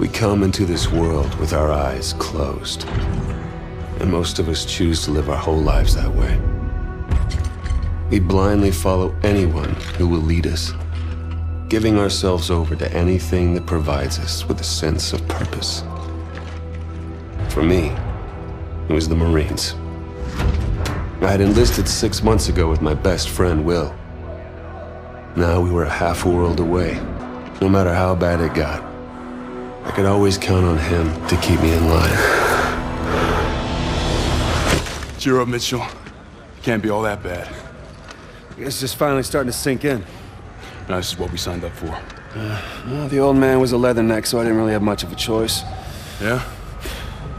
We come into this world with our eyes closed. And most of us choose to live our whole lives that way. We blindly follow anyone who will lead us, giving ourselves over to anything that provides us with a sense of purpose. For me, it was the Marines. I had enlisted 6 months ago with my best friend, Will. Now we were a half a world away. No matter how bad it got, I could always count on him to keep me in line. Cheer up, Mitchell. Can't be all that bad. I guess it's just finally starting to sink in. No, this is what we signed up for. Well, the old man was a leatherneck, so I didn't really have much of a choice. Yeah?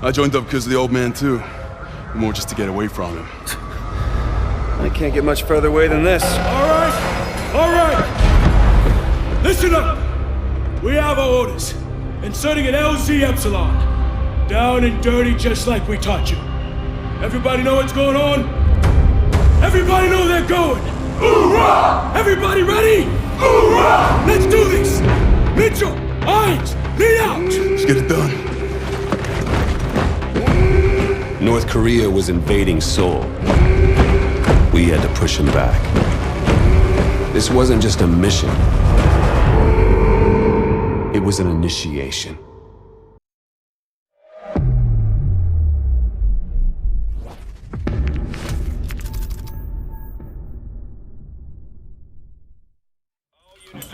I joined up because of the old man, too. More just to get away from him. I can't get much further away than this. All right! Listen up! We have our orders. Inserting an LZ Epsilon. Down and dirty just like we taught you. Everybody know what's going on? Everybody know they're going! Hoorah! Everybody ready? Hoorah! Let's do this! Mitchell! Hines! Lead out! Let's get it done. North Korea was invading Seoul. We had to push him back. This wasn't just a mission. It was an initiation.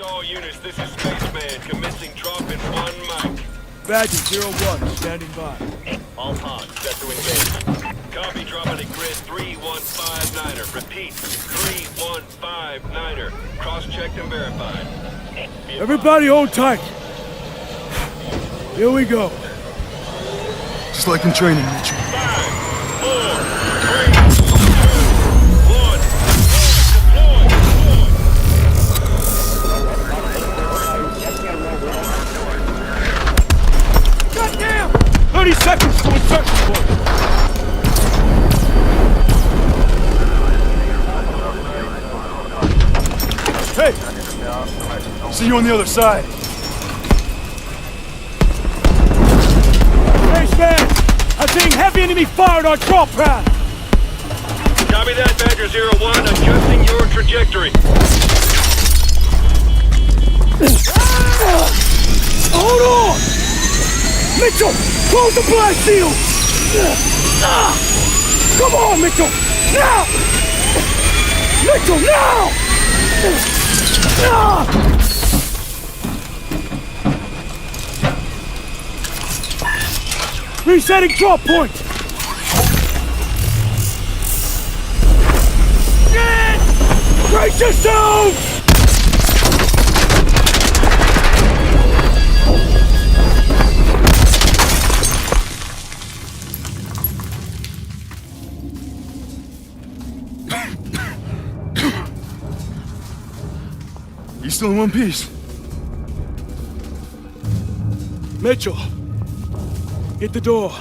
All units, this is Spaceman, commencing drop in 1 mic. Badger 01, standing by. All pods, set to engage. Copy, dropping at grid 3159er. Repeat, 3159er. Cross-checked and verified. Everybody hold tight. Here we go. Just like in training, Mitchell. 5, 4, 3, 2, 1. Deploy! 30 seconds to insertion point. Hey! See you on the other side. Spaceman! I'm seeing heavy enemy fire on our drop pad! Copy that, Badger 01, adjusting your trajectory. Hold on! Mitchell! Close the blast shield! Come on, Mitchell! Now! Mitchell, now! Resetting drop point! Brace yourselves! You still in one piece? Mitchell, hit the door.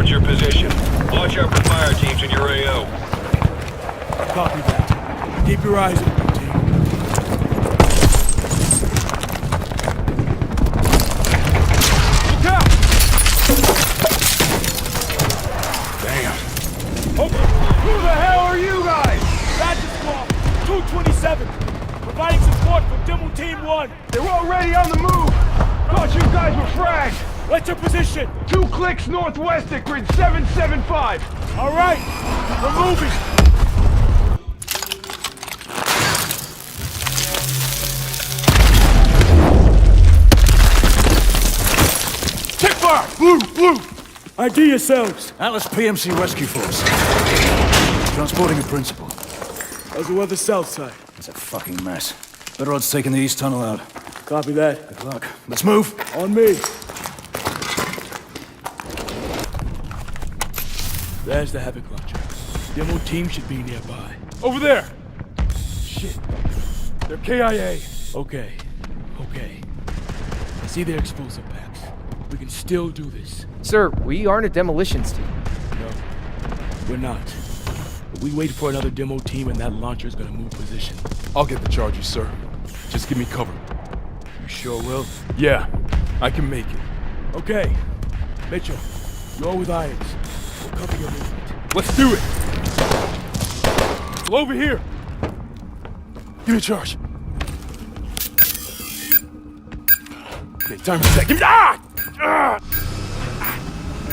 Your position. Watch out for fire teams in your AO. Copy that. Keep your eyes open, team. Look out! Damn. Who the hell are you guys? Badger Squad, 227. Providing support for Demo Team 1. They're already on the move! Thought you guys were fragged! What's your position? 2 clicks northwest at grid 775. All right, we're moving. Check fire! Blue! ID yourselves. Atlas PMC Rescue Force. Transporting a principal. How's the weather south side? It's a fucking mess. Better odds taking the east tunnel out. Copy that. Good luck. Let's move. On me. There's the Havoc launcher. Demo team should be nearby. Over there! Shit. They're KIA. Okay. I see their explosive packs. We can still do this. Sir, we aren't a demolitions team. No, we're not. But we wait for another demo team and that launcher's gonna move position. I'll get the charges, sir. Just give me cover. You sure will? Yeah, I can make it. Okay. Mitchell, you're with Irons. We'll cover your movement. Let's do it! Well, over here! Give me a charge. Okay, time for that. Give me. Ah!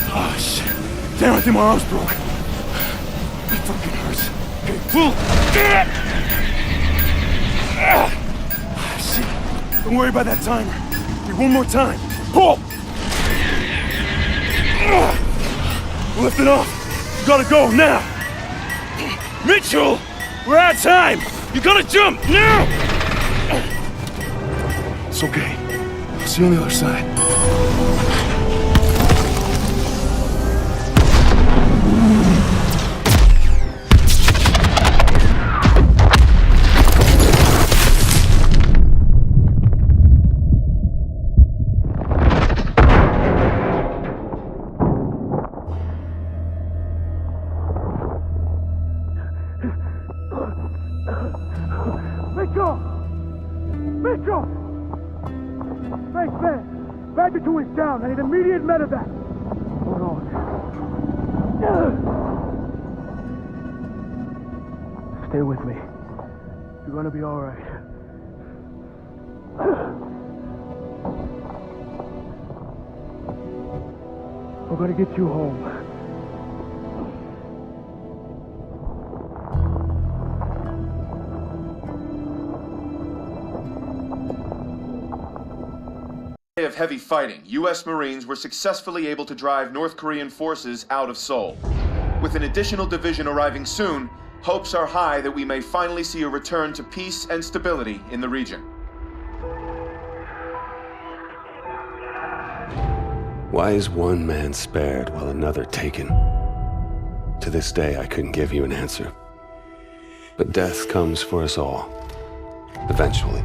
Oh, shit. Damn, I think my arm's broke. It fucking hurts. Okay, full. Shit. Don't worry about that timer. Okay, one more time. Pull! We're lifting off. You gotta go now. Mitchell! We're out of time! You gotta jump now! It's okay. I'll see you on the other side. Mitchell! Thanks, man. Badger 2 is down. I need immediate medevac. Hold on. Stay with me. You're gonna be all right. We're gonna get you home. Of heavy fighting, U.S. Marines were successfully able to drive North Korean forces out of Seoul. With an additional division arriving soon, hopes are high that we may finally see a return to peace and stability in the region. Why is one man spared while another taken? To this day, I couldn't give you an answer. But death comes for us all. Eventually.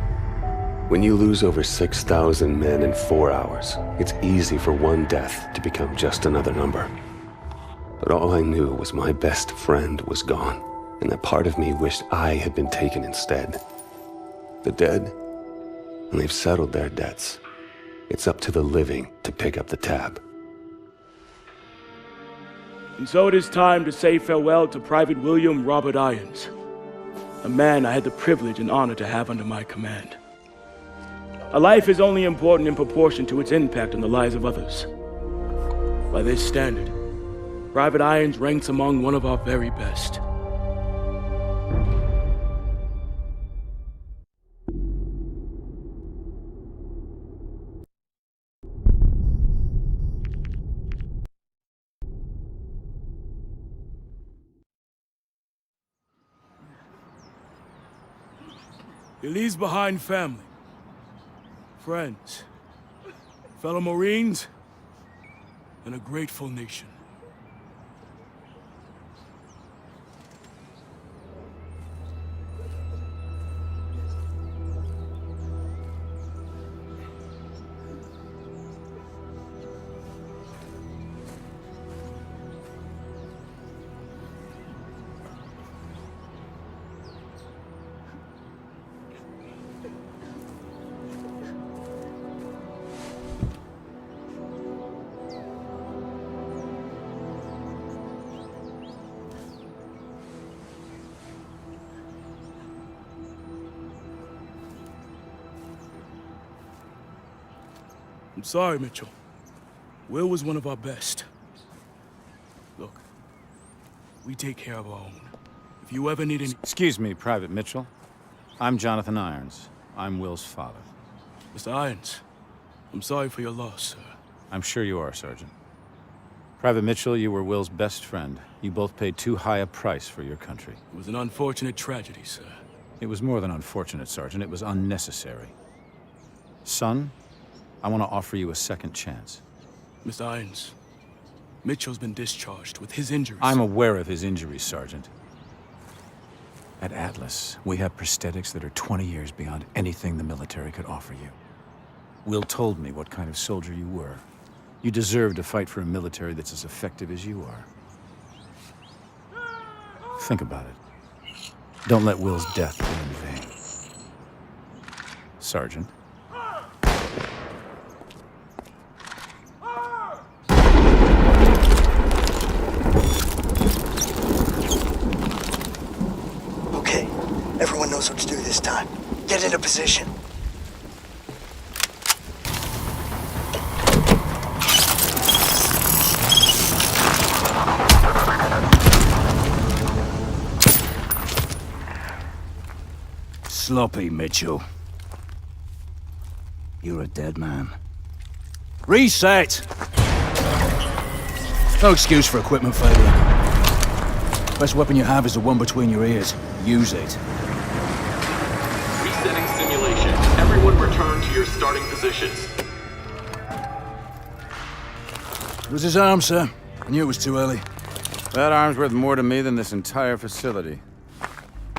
When you lose over 6,000 men in 4 hours, it's easy for one death to become just another number. But all I knew was my best friend was gone, and that part of me wished I had been taken instead. The dead, and they've settled their debts. It's up to the living to pick up the tab. And so it is time to say farewell to Private William Robert Irons, a man I had the privilege and honor to have under my command. A life is only important in proportion to its impact on the lives of others. By this standard, Private Irons ranks among one of our very best. He leaves behind family, friends, fellow Marines, and a grateful nation. I'm sorry, Mitchell. Will was one of our best. Look, we take care of our own. If you ever need any... Excuse me, Private Mitchell. I'm Jonathan Irons. I'm Will's father. Mr. Irons, I'm sorry for your loss, sir. I'm sure you are, Sergeant. Private Mitchell, you were Will's best friend. You both paid too high a price for your country. It was an unfortunate tragedy, sir. It was more than unfortunate, Sergeant. It was unnecessary. Son, I want to offer you a second chance. Mr. Irons, Mitchell's been discharged with his injuries. I'm aware of his injuries, Sergeant. At Atlas, we have prosthetics that are 20 years beyond anything the military could offer you. Will told me what kind of soldier you were. You deserve to fight for a military that's as effective as you are. Think about it. Don't let Will's death be in vain. Sergeant. Okay, everyone knows what to do this time. Get into position. Sloppy, Mitchell. You're a dead man. Reset! No excuse for equipment failure. Best weapon you have is the one between your ears. Use it. Resetting simulation. Everyone return to your starting positions. It was his arm, sir. I knew it was too early. That arm's worth more to me than this entire facility.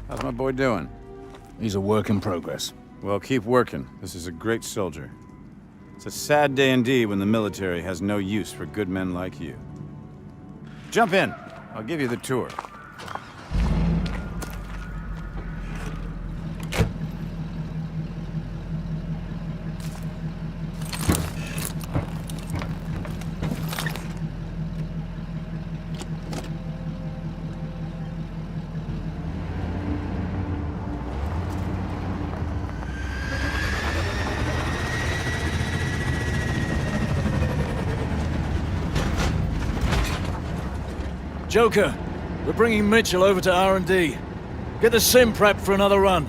How's my boy doing? He's a work in progress. Well, keep working. This is a great soldier. It's a sad day indeed when the military has no use for good men like you. Jump in. I'll give you the tour. Joker, we're bringing Mitchell over to R&D. Get the sim prepped for another run.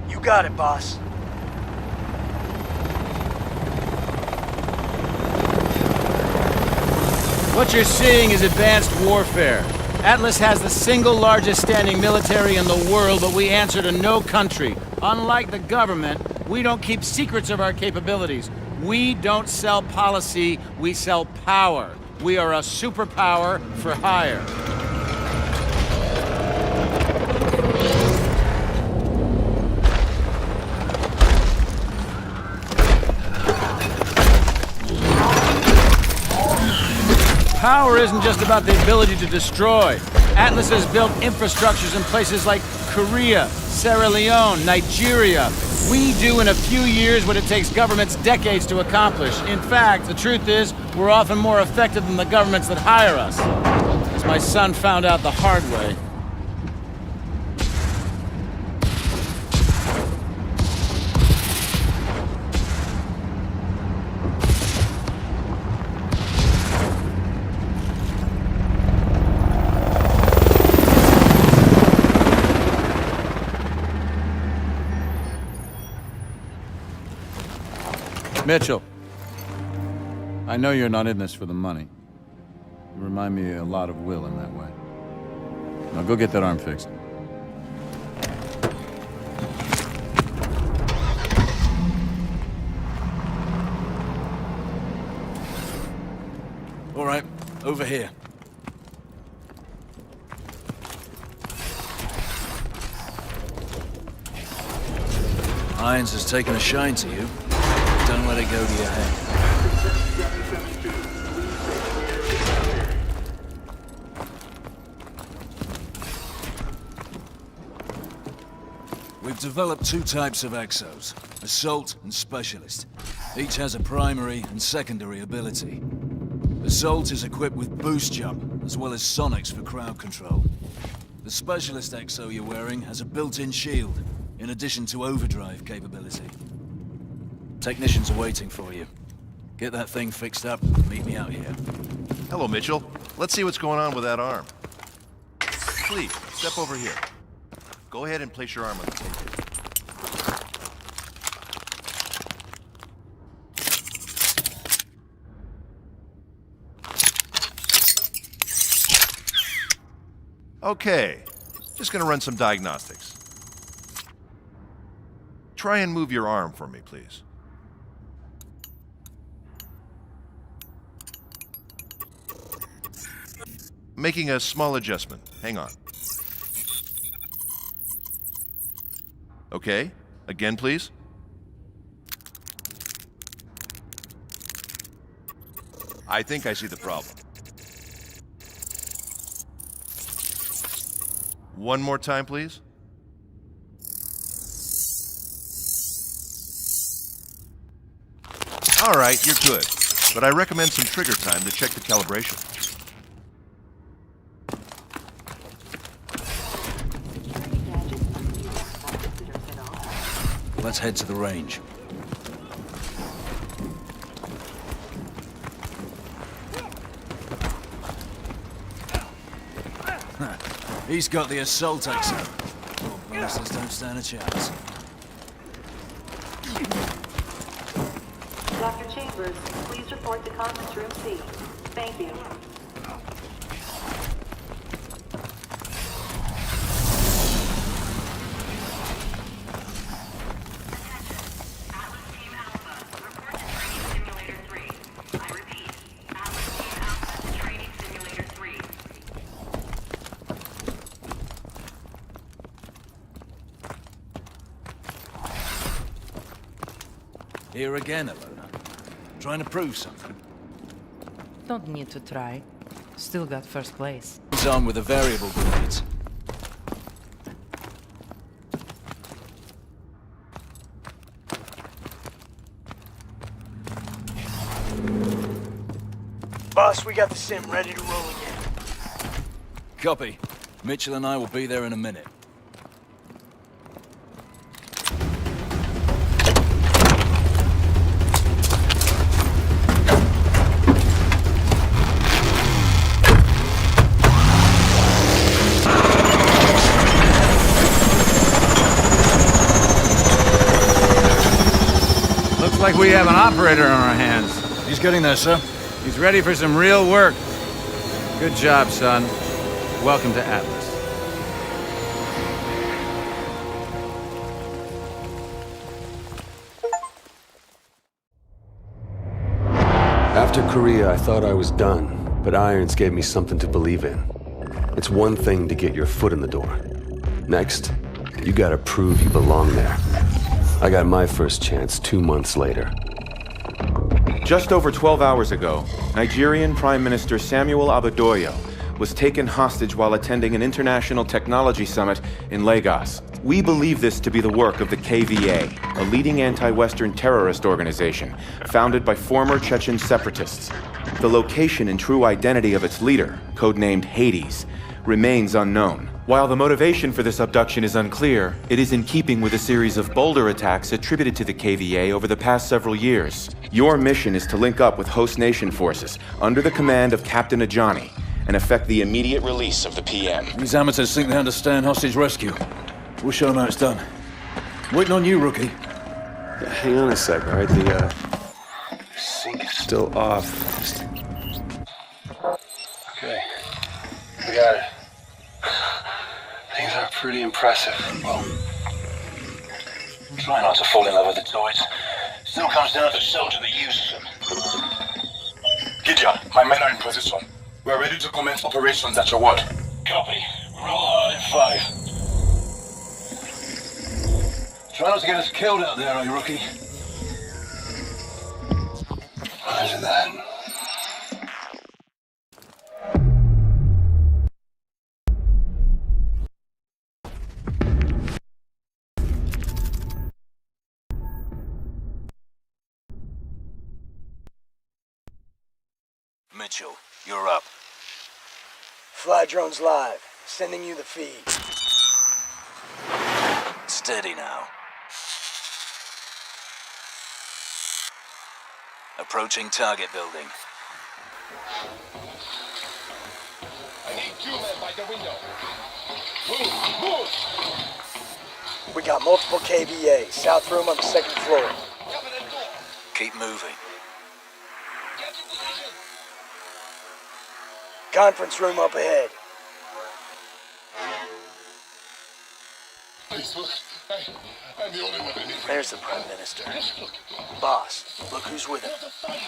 You got it, boss. What you're seeing is advanced warfare. Atlas has the single largest standing military in the world, but we answer to no country. Unlike the government, we don't keep secrets of our capabilities. We don't sell policy, we sell power. We are a superpower for hire. Power isn't just about the ability to destroy. Atlas has built infrastructures in places like Korea, Sierra Leone, Nigeria. We do in a few years what it takes governments decades to accomplish. In fact, the truth is, we're often more effective than the governments that hire us. As my son found out the hard way. Mitchell, I know you're not in this for the money. You remind me a lot of Will in that way. Now go get that arm fixed. All right, over here. Irons has taken a shine to you. Don't let it go to your head. We've developed two types of exos, Assault and Specialist. Each has a primary and secondary ability. Assault is equipped with boost jump, as well as sonics for crowd control. The Specialist exo you're wearing has a built-in shield, in addition to overdrive capability. Technicians are waiting for you. Get that thing fixed up and meet me out here. Hello, Mitchell. Let's see what's going on with that arm. Please, step over here. Go ahead and place your arm on the table. Okay, just gonna run some diagnostics. Try and move your arm for me, please. Making a small adjustment. Hang on. Okay, again, please. I think I see the problem. One more time, please. All right, you're good. But I recommend some trigger time to check the calibration. Let's head to the range. He's got the assault exo. Poor bastards don't stand a chance. Dr. Chambers, please report to conference room C. Thank you. Here again, Alona. Trying to prove something. Don't need to try. Still got first place. He's on with the variable grenades. Boss, we got the sim ready to roll again. Copy. Mitchell and I will be there in a minute. Looks like we have an operator on our hands. He's getting there, sir. He's ready for some real work. Good job, son. Welcome to Atlas. After Korea, I thought I was done, but Irons gave me something to believe in. It's one thing to get your foot in the door. Next, you gotta prove you belong there. I got my first chance 2 months later. Just over 12 hours ago, Nigerian Prime Minister Samuel Abadoyo was taken hostage while attending an international technology summit in Lagos. We believe this to be the work of the KVA, a leading anti-Western terrorist organization founded by former Chechen separatists. The location and true identity of its leader, codenamed Hades, remains unknown. While the motivation for this abduction is unclear, it is in keeping with a series of bolder attacks attributed to the KVA over the past several years. Your mission is to link up with host nation forces under the command of Captain Ajani and effect the immediate release of the PM. These amateurs think they understand hostage rescue. We'll show them how it's done. Waiting on you, rookie. Yeah, hang on a sec, all right? The sync is still off. Okay, we got it. Things are pretty impressive. Well, try not to fall in love with the toys. Still comes down to soldier the use of them. Gideon, my men are in position. We're ready to commence operations at your word. Copy. Roll hard in 5. Try not to get us killed out there, eh, rookie? Roger that. Mitchell, you're up. Fly drone's live. Sending you the feed. Steady now. Approaching target building. I need 2 men by the window. Move! Move! We got multiple KVA. South room on the 2nd floor. Keep moving. Conference room up ahead. I'm the only one in it. There's the Prime Minister. Boss, look who's with him.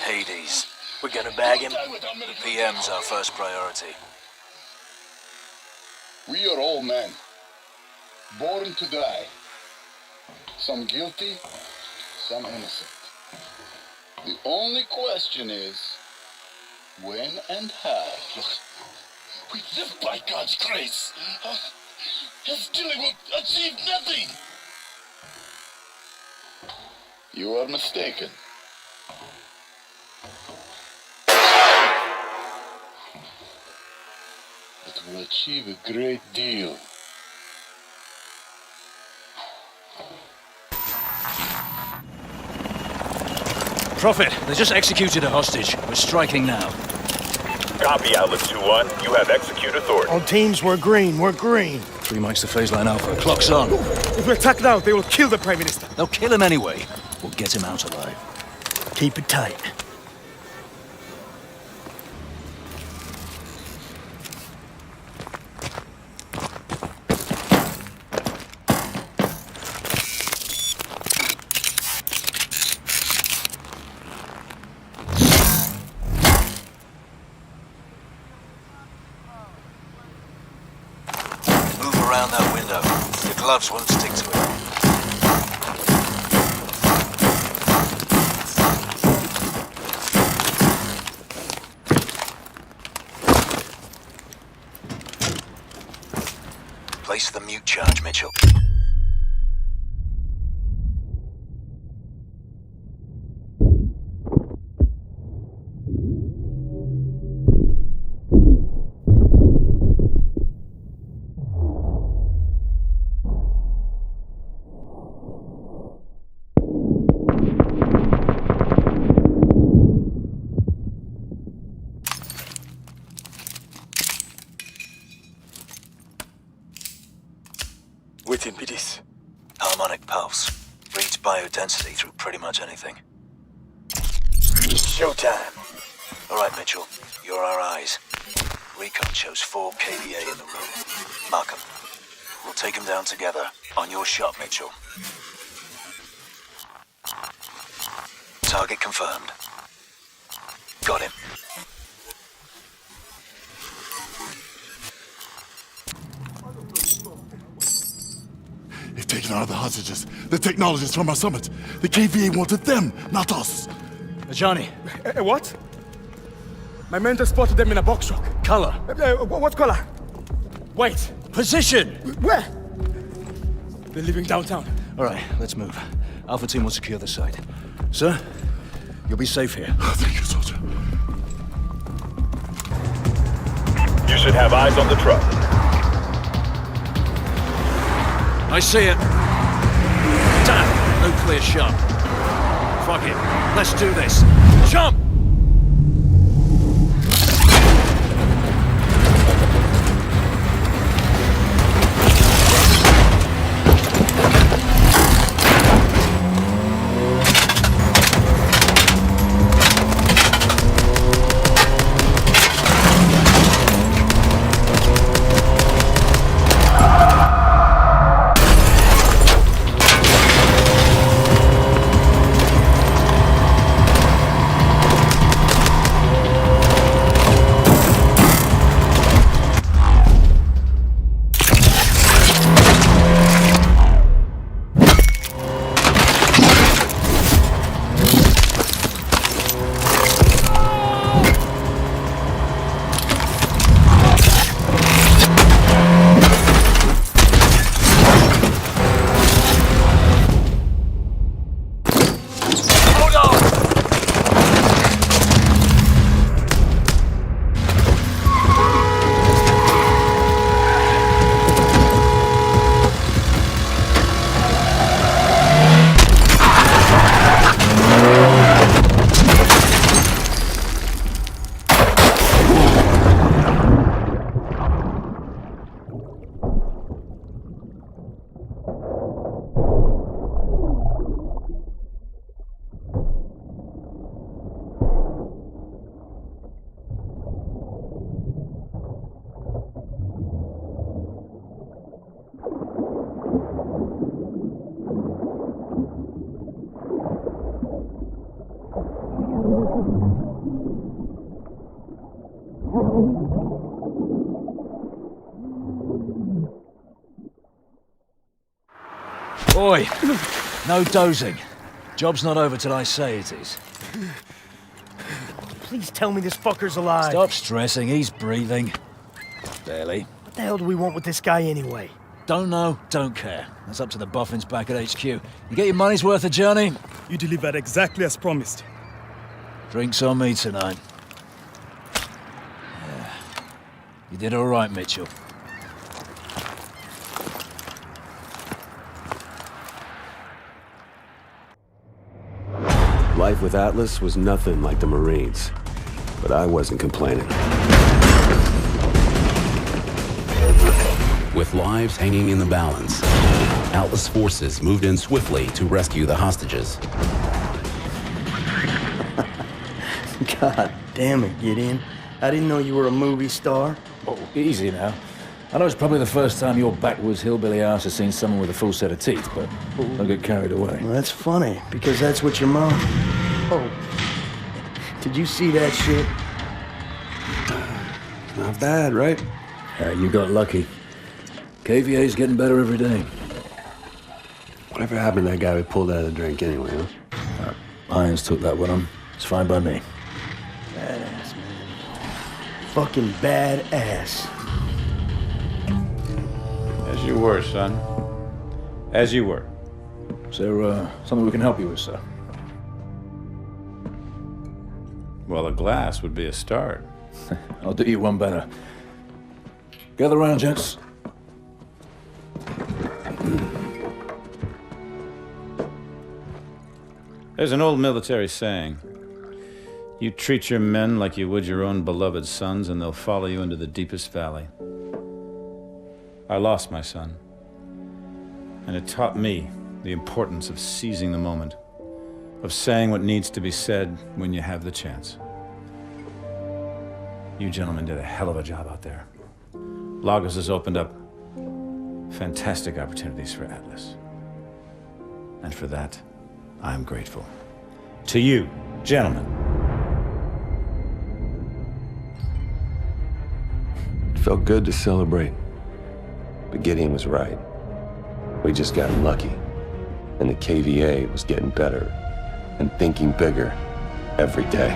Hades. We gotta bag him. The PM's our first priority. We are all men, born to die. Some guilty, some innocent. The only question is, when and how. We live by God's grace. His killing will achieve nothing. You are mistaken. It will achieve a great deal. Prophet, they just executed a hostage. We're striking now. Copy, Outlet 2-1. You have execute authority. All teams, we're green, we're green. 3 mics to phase line Alpha. Clock's on. If we attack now, they will kill the Prime Minister. They'll kill him anyway. We'll get him out alive. Keep it tight. Move around that window. Your gloves won't stick to it. Place the mute charge, Mitchell. Within BDs. Harmonic pulse. Reads biodensity through pretty much anything. Showtime. All right, Mitchell. You're our eyes. Recon shows 4 KVA in the room. Mark 'em. We'll take them down together. On your shot, Mitchell. Target confirmed. Got him. They've taken out the hostages, the technologists from our summit. The KVA wanted them, not us. Johnny. What? My men just spotted them in a box truck. Color. What color? Wait. Position! Where? They're leaving downtown. All right, let's move. Alpha team will secure the site. Sir, you'll be safe here. Thank you, soldier. You should have eyes on the truck. I see it. Damn, no clear shot. Fuck it. Let's do this. Jump! Boy, no dozing. Job's not over till I say it is. Please tell me this fucker's alive. Stop stressing, he's breathing. Barely. What the hell do we want with this guy anyway? Don't know, don't care. That's up to the boffins back at HQ. You get your money's worth of journey? You delivered exactly as promised. Drinks on me tonight. Yeah. You did all right, Mitchell. Life with Atlas was nothing like the Marines, but I wasn't complaining. With lives hanging in the balance, Atlas forces moved in swiftly to rescue the hostages. God damn it, Gideon. I didn't know you were a movie star. Oh, easy now. I know it's probably the first time your backwoods hillbilly ass has seen someone with a full set of teeth, but don't get carried away. Well, that's funny, because that's what your mom... Oh. Did you see that shit? Not bad, right? You got lucky. KVA's getting better every day. Whatever happened to that guy we pulled out of the drink anyway, huh? Irons took that one on. It's fine by me. Badass, man. Fucking badass. As you were, son. As you were. Is there something we can help you with, sir? Well, a glass would be a start. I'll do you one better. Gather round, gents. There's an old military saying. You treat your men like you would your own beloved sons, and they'll follow you into the deepest valley. I lost my son, and it taught me the importance of seizing the moment, of saying what needs to be said when you have the chance. You gentlemen did a hell of a job out there. Lagos has opened up fantastic opportunities for Atlas. And for that, I'm grateful. To you, gentlemen. It felt good to celebrate. But Gideon was right. We just got lucky. And the KVA was getting better and thinking bigger every day.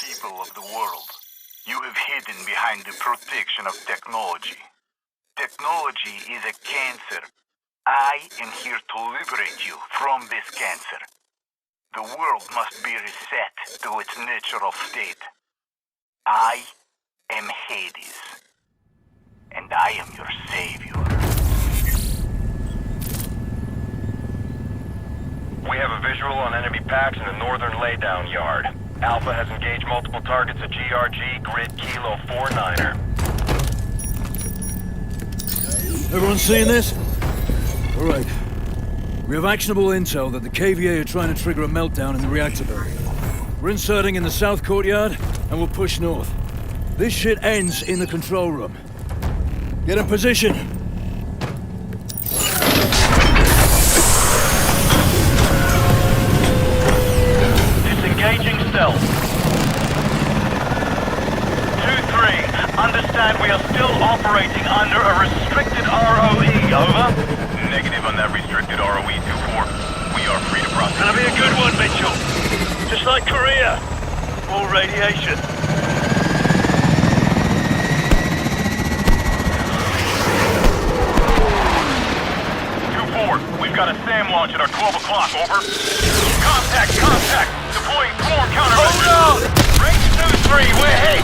People of the world, you have hidden behind the protection of technology. Technology is a cancer. I am here to liberate you from this cancer. The world must be reset to its natural state. I am Hades, and I am your savior. We have a visual on enemy packs in the northern laydown yard. Alpha has engaged multiple targets at GRG Grid Kilo 49er. Everyone seeing this? All right. We have actionable intel that the KVA are trying to trigger a meltdown in the reactor building. We're inserting in the south courtyard, and we'll push north. This shit ends in the control room. Get in position. Disengaging stealth. 2-3, understand we are still operating under a restricted ROE, over? Negative on that restricted ROE, 2-4. We are free to process. Gonna be a good one, Mitchell. Just like Korea. Full radiation. 2-4, we've got a SAM launch at our 12 o'clock, over. Contact! Deploying swarm counter. Hold on! Range 2-3, we're hit!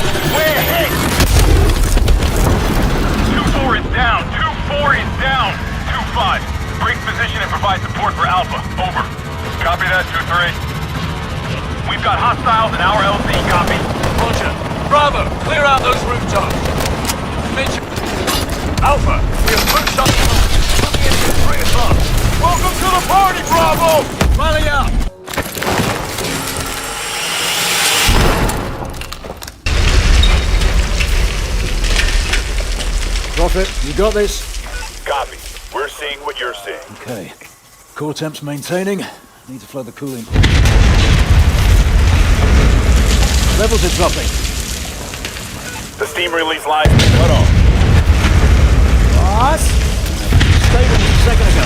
2-4 is down! 2-4 is down! 2-5, break position and provide support for Alpha, over. Copy that, 2-3. We've got hostiles in our LZ, copy. Roger. Bravo, clear out those rooftops. Mitchell. Alpha, we have pushed up. Looking into 3 o'clock. Welcome to the party, Bravo! Rally out! Prophet, you got this? Copy. We're seeing what you're seeing. Okay. Core temp's maintaining. Need to flood the cooling. Levels are dropping. The steam release line's been cut off. Boss? Stayed in a second ago.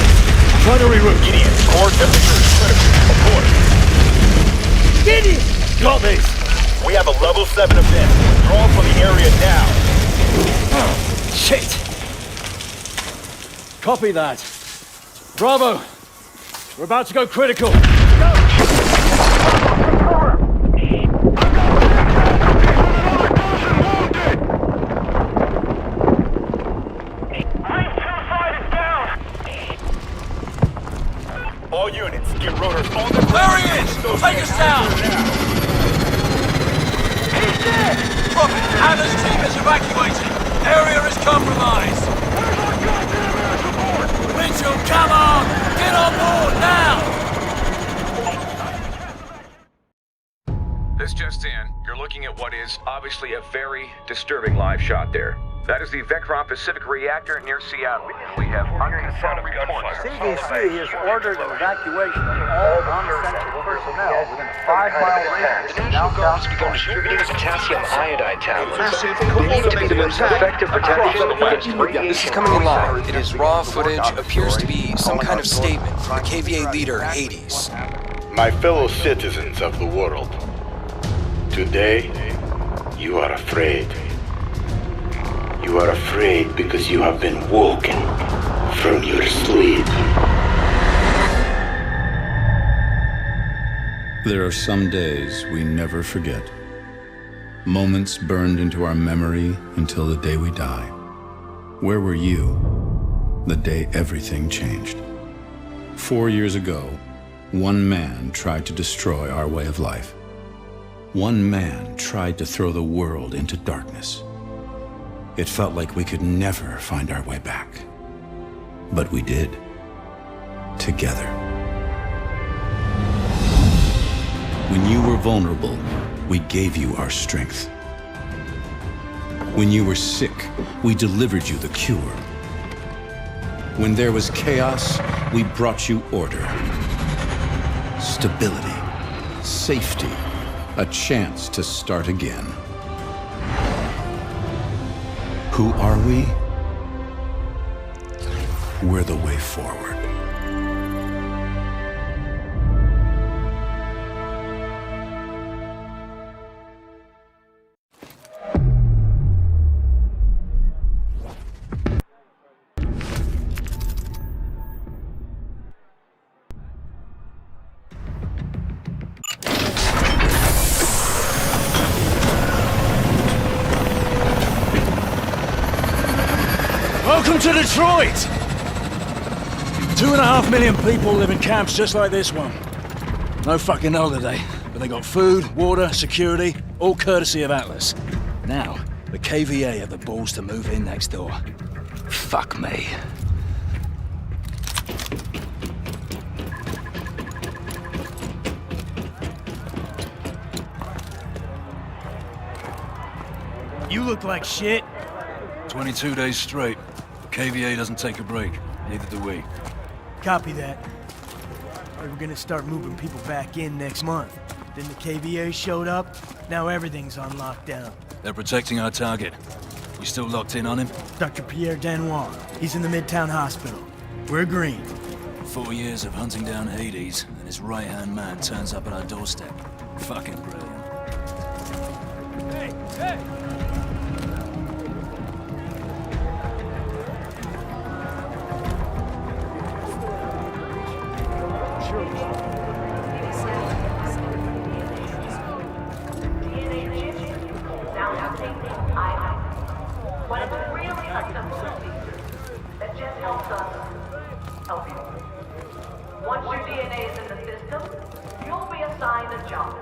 Try to reroute. Gideon, core temperature is critical. Report. Gideon! Got this! We have a level 7 event. Withdraw from the area now. Shit! Copy that. Bravo! We're about to go critical. All units, get rotors on the ground. There he is! Take us down! He's dead! Prophet, Hannah's team is evacuating. Area is compromised. Mitchell, come on! Get on board now! This just in. You're looking at what is obviously a very disturbing live shot there. That is the Vectron Pacific reactor near Seattle. We have unconfirmed reports. CDC has ordered an evacuation of all non-essential personnel within a 5-mile range. The National Guard's begun distributing potassium iodide tablets. Believed to be the most effective protection against radiation. This is coming in live. It is raw footage. Appears to be some kind of statement from the KVA leader, Hades. My fellow citizens of the world, today you are afraid. You are afraid because you have been woken from your sleep. There are some days we never forget. Moments burned into our memory until the day we die. Where were you the day everything changed? 4 years ago, one man tried to destroy our way of life. One man tried to throw the world into darkness. It felt like we could never find our way back. But we did. Together. When you were vulnerable, we gave you our strength. When you were sick, we delivered you the cure. When there was chaos, we brought you order. Stability. Safety. A chance to start again. Who are we? We're the way forward. Welcome to Detroit! 2.5 million people live in camps just like this one. No fucking holiday, but they got food, water, security, all courtesy of Atlas. Now, the KVA have the balls to move in next door. Fuck me. You look like shit. 22 days straight. KVA doesn't take a break. Neither do we. Copy that. We were gonna start moving people back in next month. Then the KVA showed up. Now everything's on lockdown. They're protecting our target. You still locked in on him? Dr. Pierre Danois. He's in the Midtown Hospital. We're green. 4 years of hunting down Hades, and his right-hand man turns up at our doorstep. Fucking brilliant. Hey! Hey! Once your DNA is in the system, you'll be assigned a job.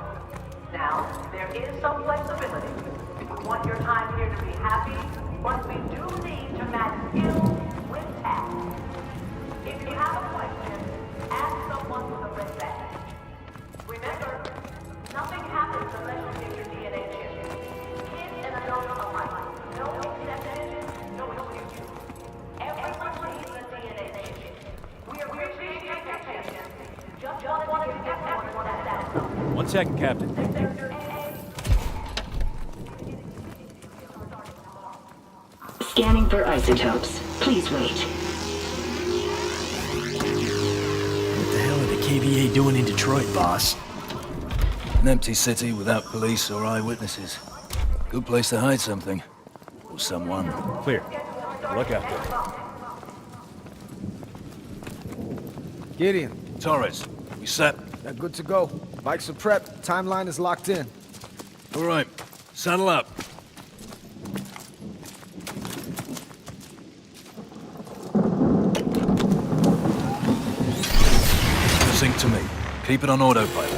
Now, there is some flexibility. We want your time here to be happy, but we do need to match skills with tasks. If you have a question, ask someone with a red badge. Remember, nothing happens unless you get your DNA chip. Kids and adults alike. No accepted, no excuse. checking, Captain. Scanning for isotopes. Please wait. What the hell are the KVA doing in Detroit, boss? An empty city without police or eyewitnesses. Good place to hide something. Or someone. Clear. Look out there. Gideon. Torres, we set? Yeah, good to go. Bikes are prepped. Timeline is locked in. All right. Saddle up. Sync to me. Keep it on autopilot.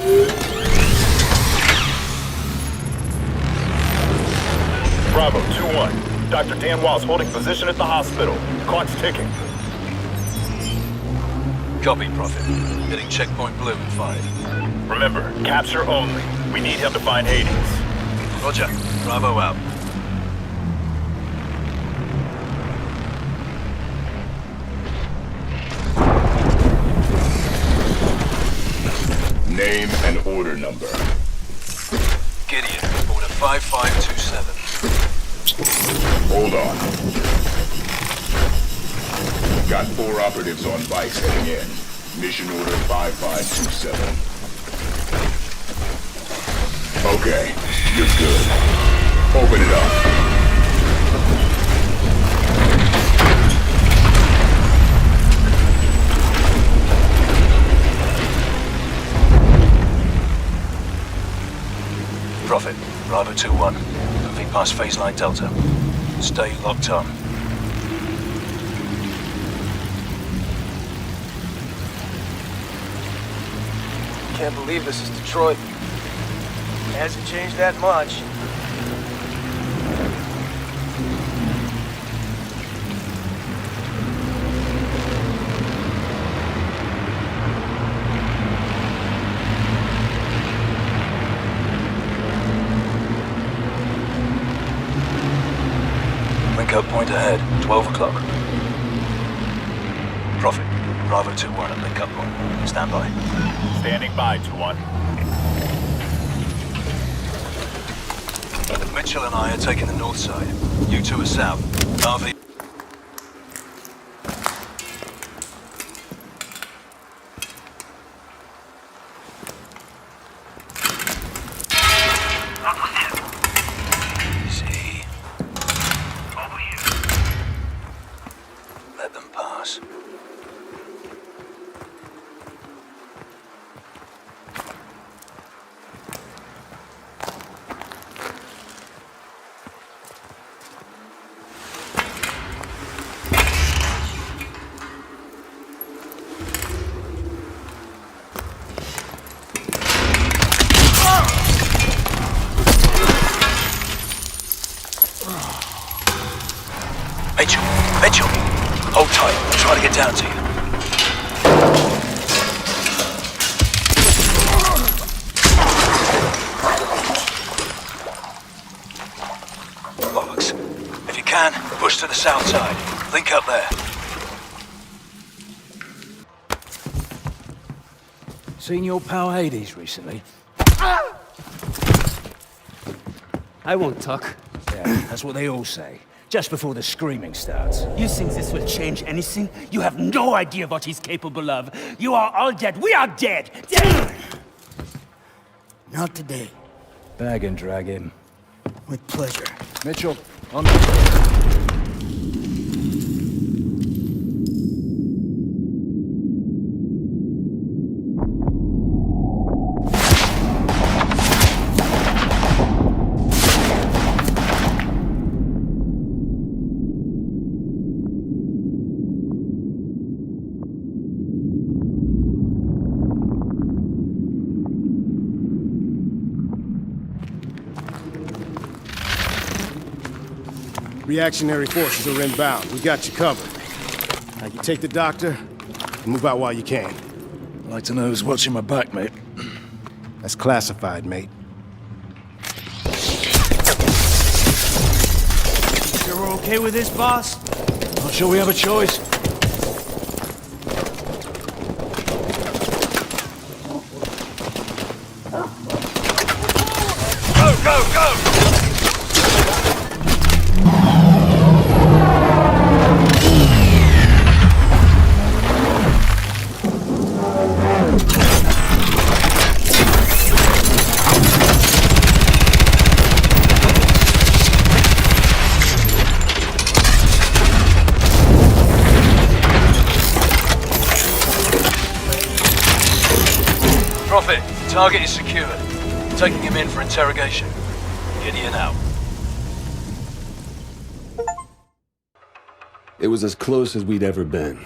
Bravo, 2-1. Dr. Dan Wall's holding position at the hospital. Clock's ticking. Copy, Prophet. Hitting checkpoint blue in 5. Remember, capture only. We need him to find Hades. Roger. Bravo out. Name and order number. Gideon, order 5527. Hold on. Got 4 operatives on bikes heading in. Mission order 5527. Okay, you're good. Open it up. Prophet, Bravo 2-1. Moving past phase line Delta. Stay locked on. Can't believe this is Detroit. Hasn't changed that much. Link-up point ahead, 12 o'clock. Prophet, Bravo 2-1 at link-up point. Stand by. Standing by, 2-1. Mitchell and I are taking the north side. You two are south. RV... Easy. Over here. Let them pass. Mitchell, hold tight. I'll try to get down to you. Bollocks. If you can, push to the south side. Link up there. Seen your pal Hades recently? I won't talk. Yeah, that's what they all say. Just before the screaming starts. You think this will change anything? You have no idea what he's capable of. You are all dead. We are dead. Not today. Bag and drag him. With pleasure. Mitchell, on Reactionary forces are inbound. We got you covered. Now you take the doctor and move out while you can. I'd like to know who's watching my back, mate. That's classified, mate. Sure we're okay with this, boss? Not sure we have a choice. Target is secured. Taking him in for interrogation. Gideon out. It was as close as we'd ever been.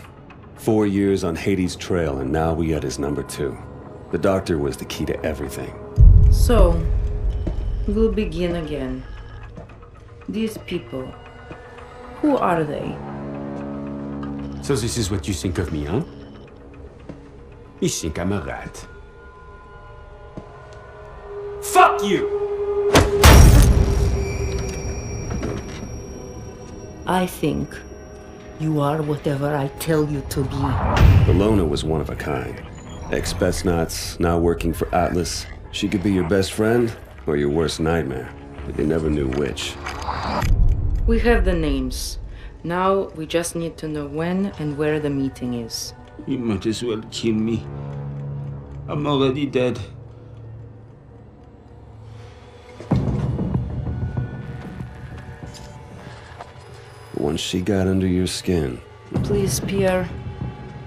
4 years on Hades' trail, and now we at his number 2. The doctor was the key to everything. So, we'll begin again. These people, who are they? So this is what you think of me, huh? You think I'm a rat. Fuck you! I think you are whatever I tell you to be. Bellona was one of a kind. Ex-Spetsnaz, now working for Atlas. She could be your best friend or your worst nightmare, but you never knew which. We have the names. Now we just need to know when and where the meeting is. You might as well kill me. I'm already dead. Once she got under your skin. Please, Pierre,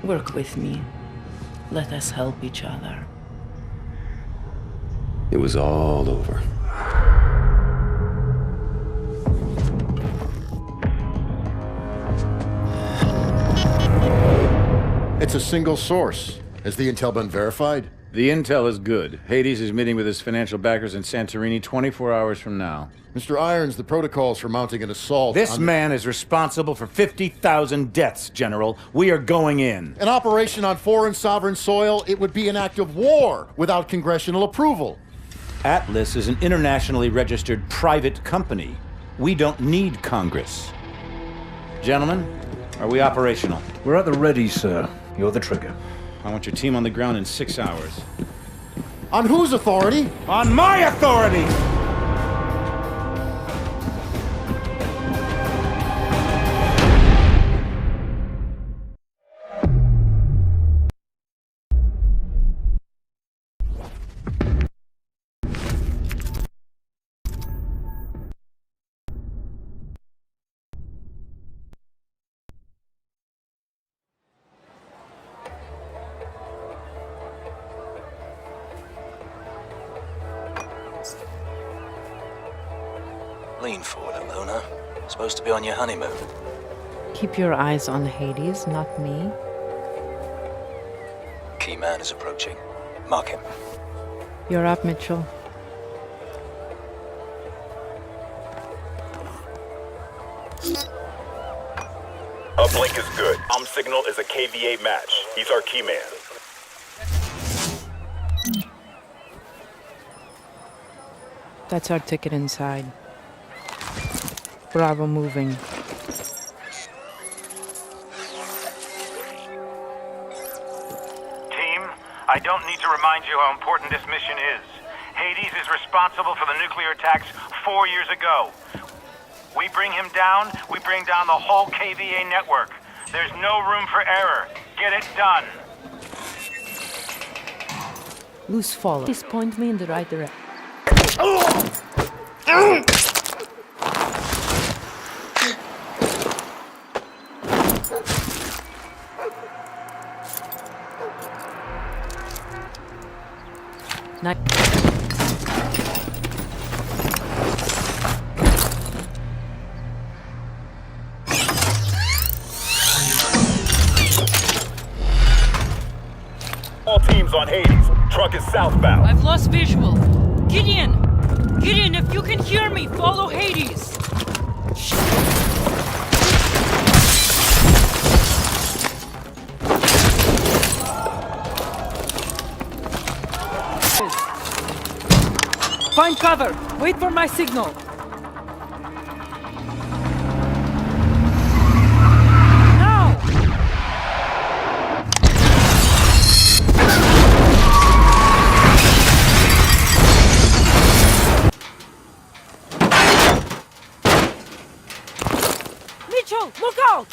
work with me. Let us help each other. It was all over. It's a single source. Has the intel been verified? The intel is good. Hades is meeting with his financial backers in Santorini 24 hours from now. Mr. Irons, the protocols for mounting an assault This on man is responsible for 50,000 deaths, General. We are going in. an operation on foreign sovereign soil, it would be an act of war without congressional approval. Atlas is an internationally registered private company. We don't need Congress. Gentlemen, are we operational? We're at the ready, sir. You're the trigger. I want your team on the ground in 6 hours. On whose authority? On my authority! Lean forward, Alona. Supposed to be on your honeymoon. Keep your eyes on Hades, not me. Key man is approaching. Mark him. You're up, Mitchell. Uplink is good. Signal is a KVA match. He's our key man. That's our ticket inside. Bravo moving. Team, I don't need to remind you how important this mission is. Hades is responsible for the nuclear attacks 4 years ago. We bring him down, we bring down the whole KVA network. There's no room for error. Get it done. Loose follow. Please point me in the right direction. All teams on Hades. Truck is southbound. I've lost visual. Gideon! Gideon, if you can hear me, follow Hades! Find cover! Wait for my signal! Mitchell, look out!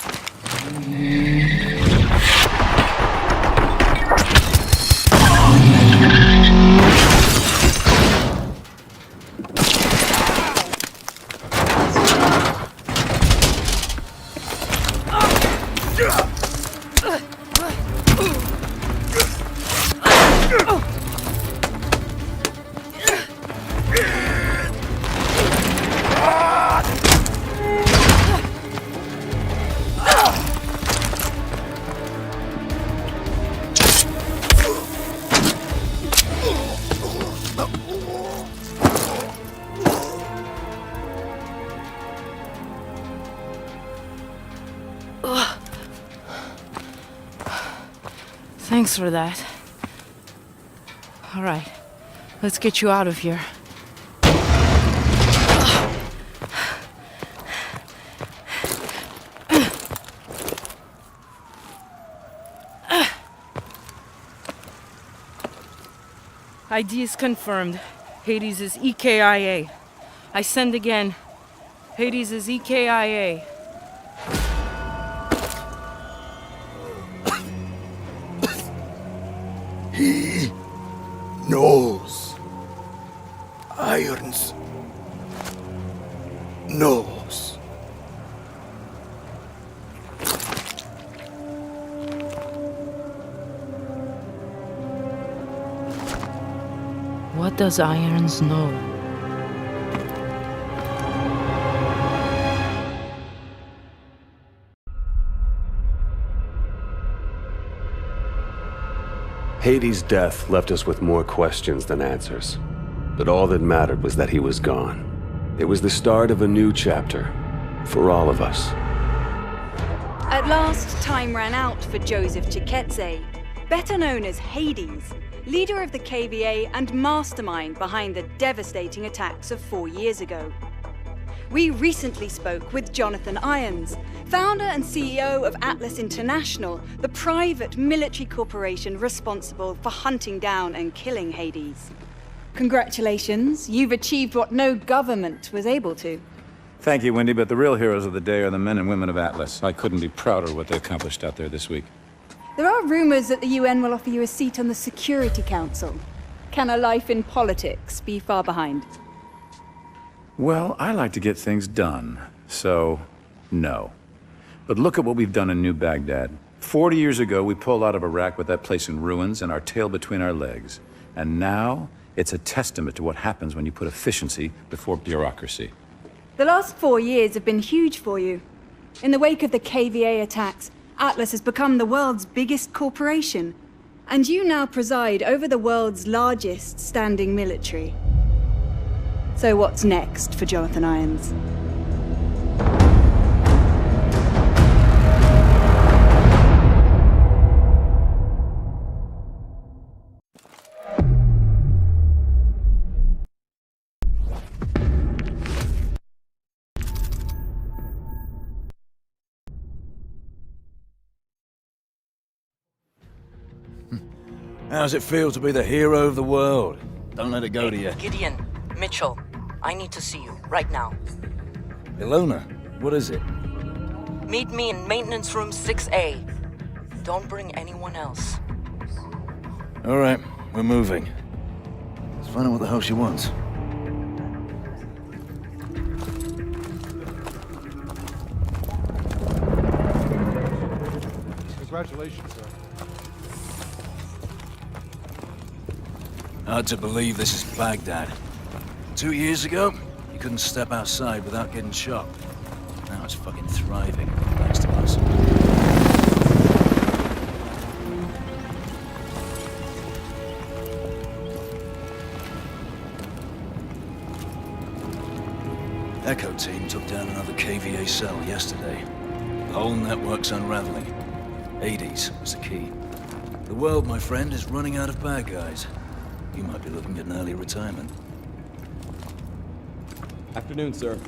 Thanks for that. All right, let's get you out of here. ID is confirmed. Hades is EKIA. I send again. Hades is EKIA. He knows. Irons knows. What does Irons know? Hades' death left us with more questions than answers. But all that mattered was that he was gone. It was the start of a new chapter for all of us. At last, time ran out for Joseph Chiketze, better known as Hades, leader of the KVA and mastermind behind the devastating attacks of 4 years ago. We recently spoke with Jonathan Irons, founder and CEO of Atlas International, the private military corporation responsible for hunting down and killing Hades. Congratulations, you've achieved what no government was able to. Thank you, Wendy, but the real heroes of the day are the men and women of Atlas. I couldn't be prouder of what they accomplished out there this week. There are rumors that the UN will offer you a seat on the Security Council. Can a life in politics be far behind? Well, I like to get things done, so no. But look at what we've done in New Baghdad. 40 years ago, we pulled out of Iraq with that place in ruins and our tail between our legs. And now, it's a testament to what happens when you put efficiency before bureaucracy. The last 4 years have been huge for you. In the wake of the KVA attacks, Atlas has become the world's biggest corporation. And you now preside over the world's largest standing military. So what's next for Jonathan Irons? How's it feel to be the hero of the world? Don't let it go to you. Gideon, Mitchell, I need to see you, right now. Ilona, what is it? Meet me in maintenance room 6A. Don't bring anyone else. All right, we're moving. Let's find out what the hell she wants. Congratulations, sir. Hard to believe this is Baghdad. 2 years ago, you couldn't step outside without getting shot. Now it's fucking thriving, thanks to us. Echo team took down another KVA cell yesterday. The whole network's unraveling. Hades was the key. The world, my friend, is running out of bad guys. You might be looking at an early retirement. Afternoon, sir.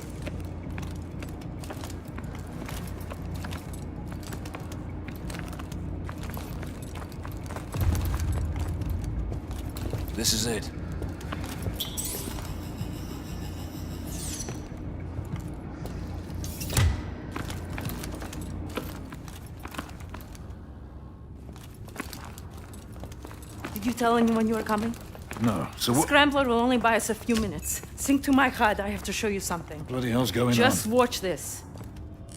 This is it. Did you tell anyone you were coming? No, so what? Scrambler will only buy us a few minutes. Sync to my HUD, I have to show you something. Bloody hell's going on? Just watch this.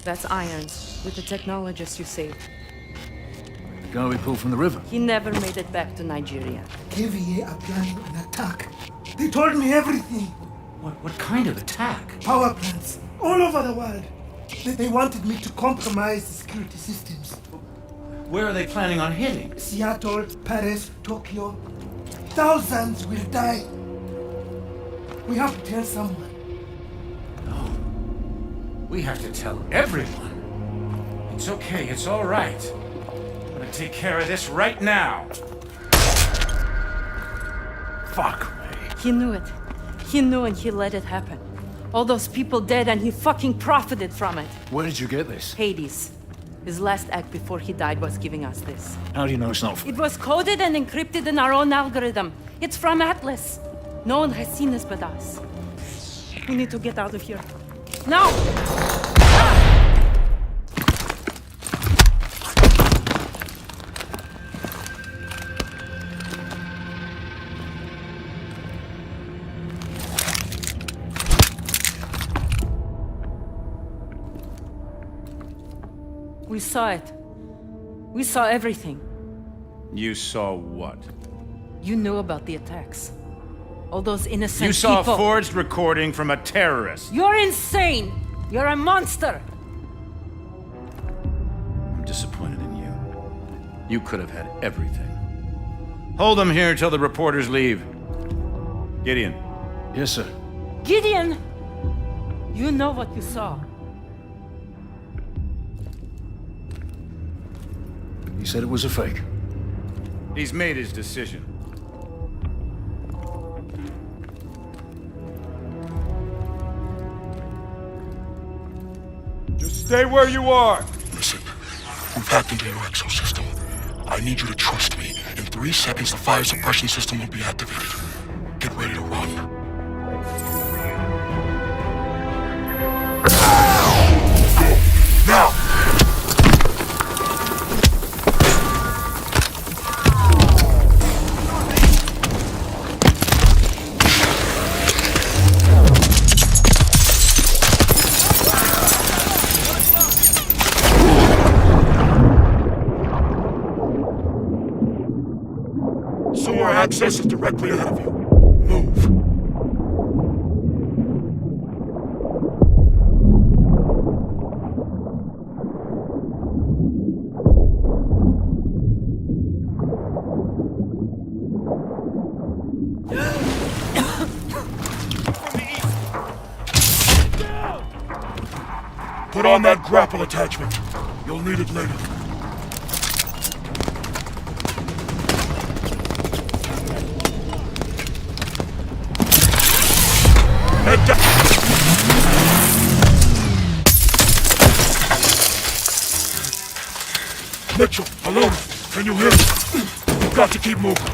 That's Irons, with the technologist you saved. The guy we pulled from the river. He never made it back to Nigeria. KVA are planning an attack. They told me everything. What kind of attack? Power plants, all over the world. They wanted me to compromise the security systems. Where are they planning on hitting? Seattle, Paris, Tokyo. Thousands will die. We have to tell someone. We have to tell everyone. It's okay, it's all right. I'm gonna take care of this right now. Fuck, Ray. He knew it. He knew and he let it happen. All those people dead and he fucking profited from it. Where did you get this? Hades. His last act before he died was giving us this. How do you know it's not? It was coded and encrypted in our own algorithm. It's from Atlas. No one has seen this but us. We need to get out of here. Now! We saw it. We saw everything. You saw what? You knew about the attacks. All those innocent You saw people. a forged recording from a terrorist. You're insane! You're a monster! I'm disappointed in you. You could have had everything. Hold them here till the reporters leave. Gideon. Yes, sir. Gideon! You know what you saw. He said it was a fake. He's made his decision. Just stay where you are! Listen, we've hacked into your exosystem. I need you to trust me. In 3 seconds, the fire suppression system will be activated. Get ready to run. Now! Sewer access is directly ahead of you. Move. Put on that grapple attachment. You'll need it later. Head down. Mitchell, hello? Can you hear me? You've got to keep moving.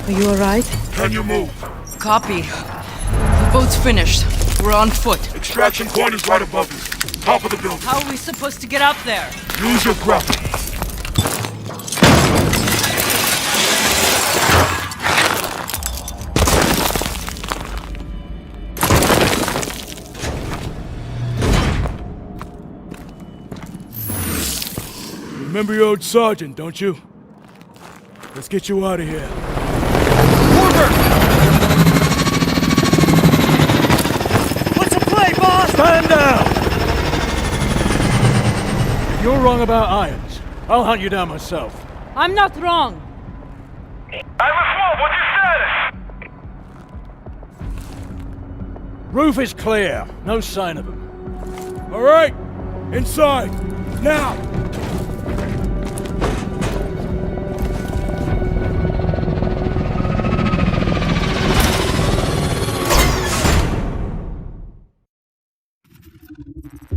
Are you alright? Can you move? Copy. The boat's finished. We're on foot. Extraction point is right above you. Top of the building. How are we supposed to get up there? Use your grapple. Remember your old sergeant, don't you? Let's get you out of here. What's the play, boss? Stand down! If you're wrong about Irons, I'll hunt you down myself. I'm not wrong. What's your status? Roof is clear. No sign of him. All right. Inside. Now.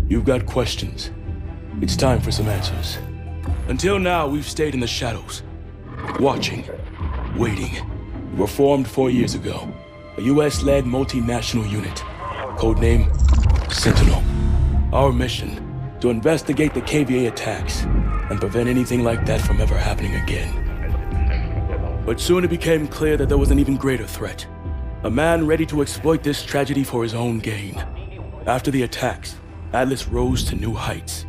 You've got questions. It's time for some answers. Until now, we've stayed in the shadows. Watching. Waiting. We were formed 4 years ago. A US-led multinational unit. Codename Sentinel. Our mission, to investigate the KVA attacks and prevent anything like that from ever happening again. But soon it became clear that there was an even greater threat. A man ready to exploit this tragedy for his own gain. After the attacks, Atlas rose to new heights.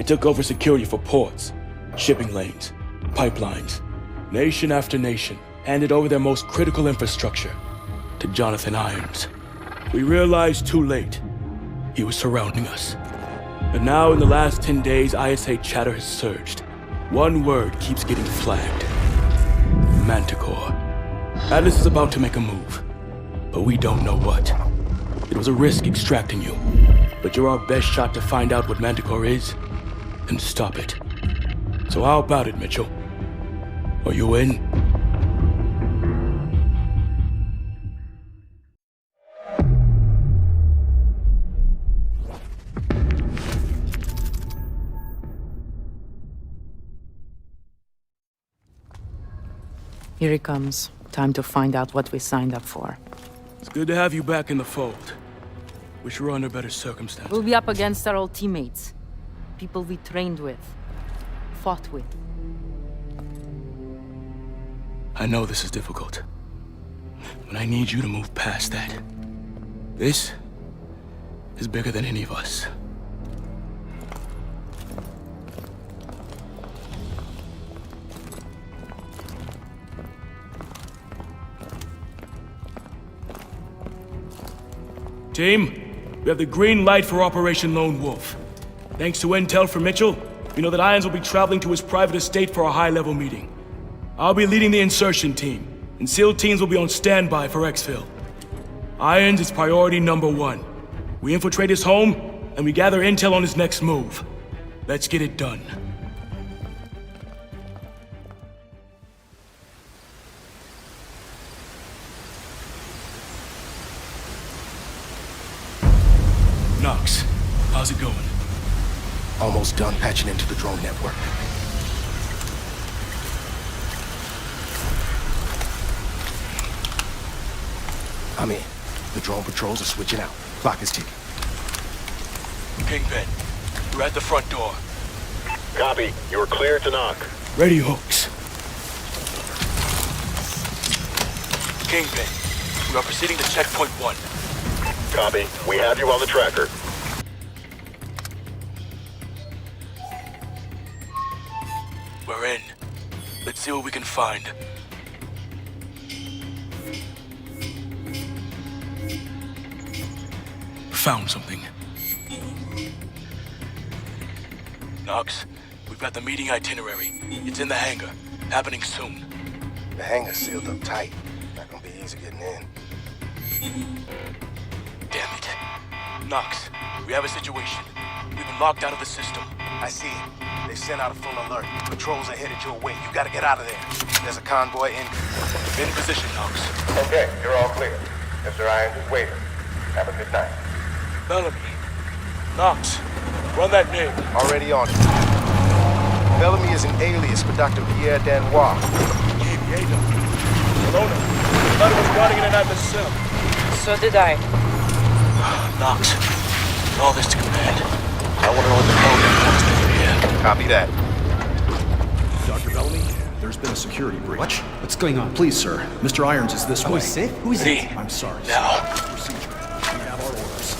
It took over security for ports, shipping lanes, pipelines. Nation after nation handed over their most critical infrastructure to Jonathan Irons. We realized too late he was surrounding us. And now in the last 10 days, ISA chatter has surged. One word keeps getting flagged. Manticore. Atlas is about to make a move. but we don't know what. It was a risk extracting you, but you're our best shot to find out what Manticore is and stop it. So how about it, Mitchell? Are you in? Here he comes. Time to find out what we signed up for. It's good to have you back in the fold. Wish you were under better circumstances. We'll be up against our old teammates. People we trained with. Fought with. I know this is difficult, but I need you to move past that. This is bigger than any of us. Team, we have the green light for Operation Lone Wolf. Thanks to intel from Mitchell, we know that Irons will be traveling to his private estate for a high-level meeting. I'll be leading the insertion team, and SEAL teams will be on standby for exfil. Irons is priority number 1. We infiltrate his home, and we gather intel on his next move. Let's get it done. Knox, how's it going? Almost done patching into the drone network. I'm in. The drone patrols are switching out. Clock is ticking. Kingpin, we're at the front door. Copy. You are clear to knock. Ready, hooks. Kingpin, we are proceeding to checkpoint 1. Copy. We have you on the tracker. We're in. Let's see what we can find. Found something. Knox, we've got the meeting itinerary. It's in the hangar. Happening soon. The hangar's sealed up tight. Not gonna be easy getting in. Damn it. Knox, we have a situation. We've been locked out of the system. I see it. They sent out a full alert. Patrols are headed your way. You gotta get out of there. There's a convoy in position, Knox. Okay, you're all clear. Mr. Irons is waiting. Have a good night. Bellamy. Knox, run that name. Already on it. Bellamy is an alias for Dr. Pierre Danois. Diego. Alona. I thought it was running in an imbecile. So did I. Knox, all this to command. I want to know what the code is. Copy that. Dr. Bellamy, there's been a security breach. What? What's going on? Please, sir. Mr. Irons is this way. Oh, he's safe? Who is he? I'm sorry. Now. Procedure. We have our orders.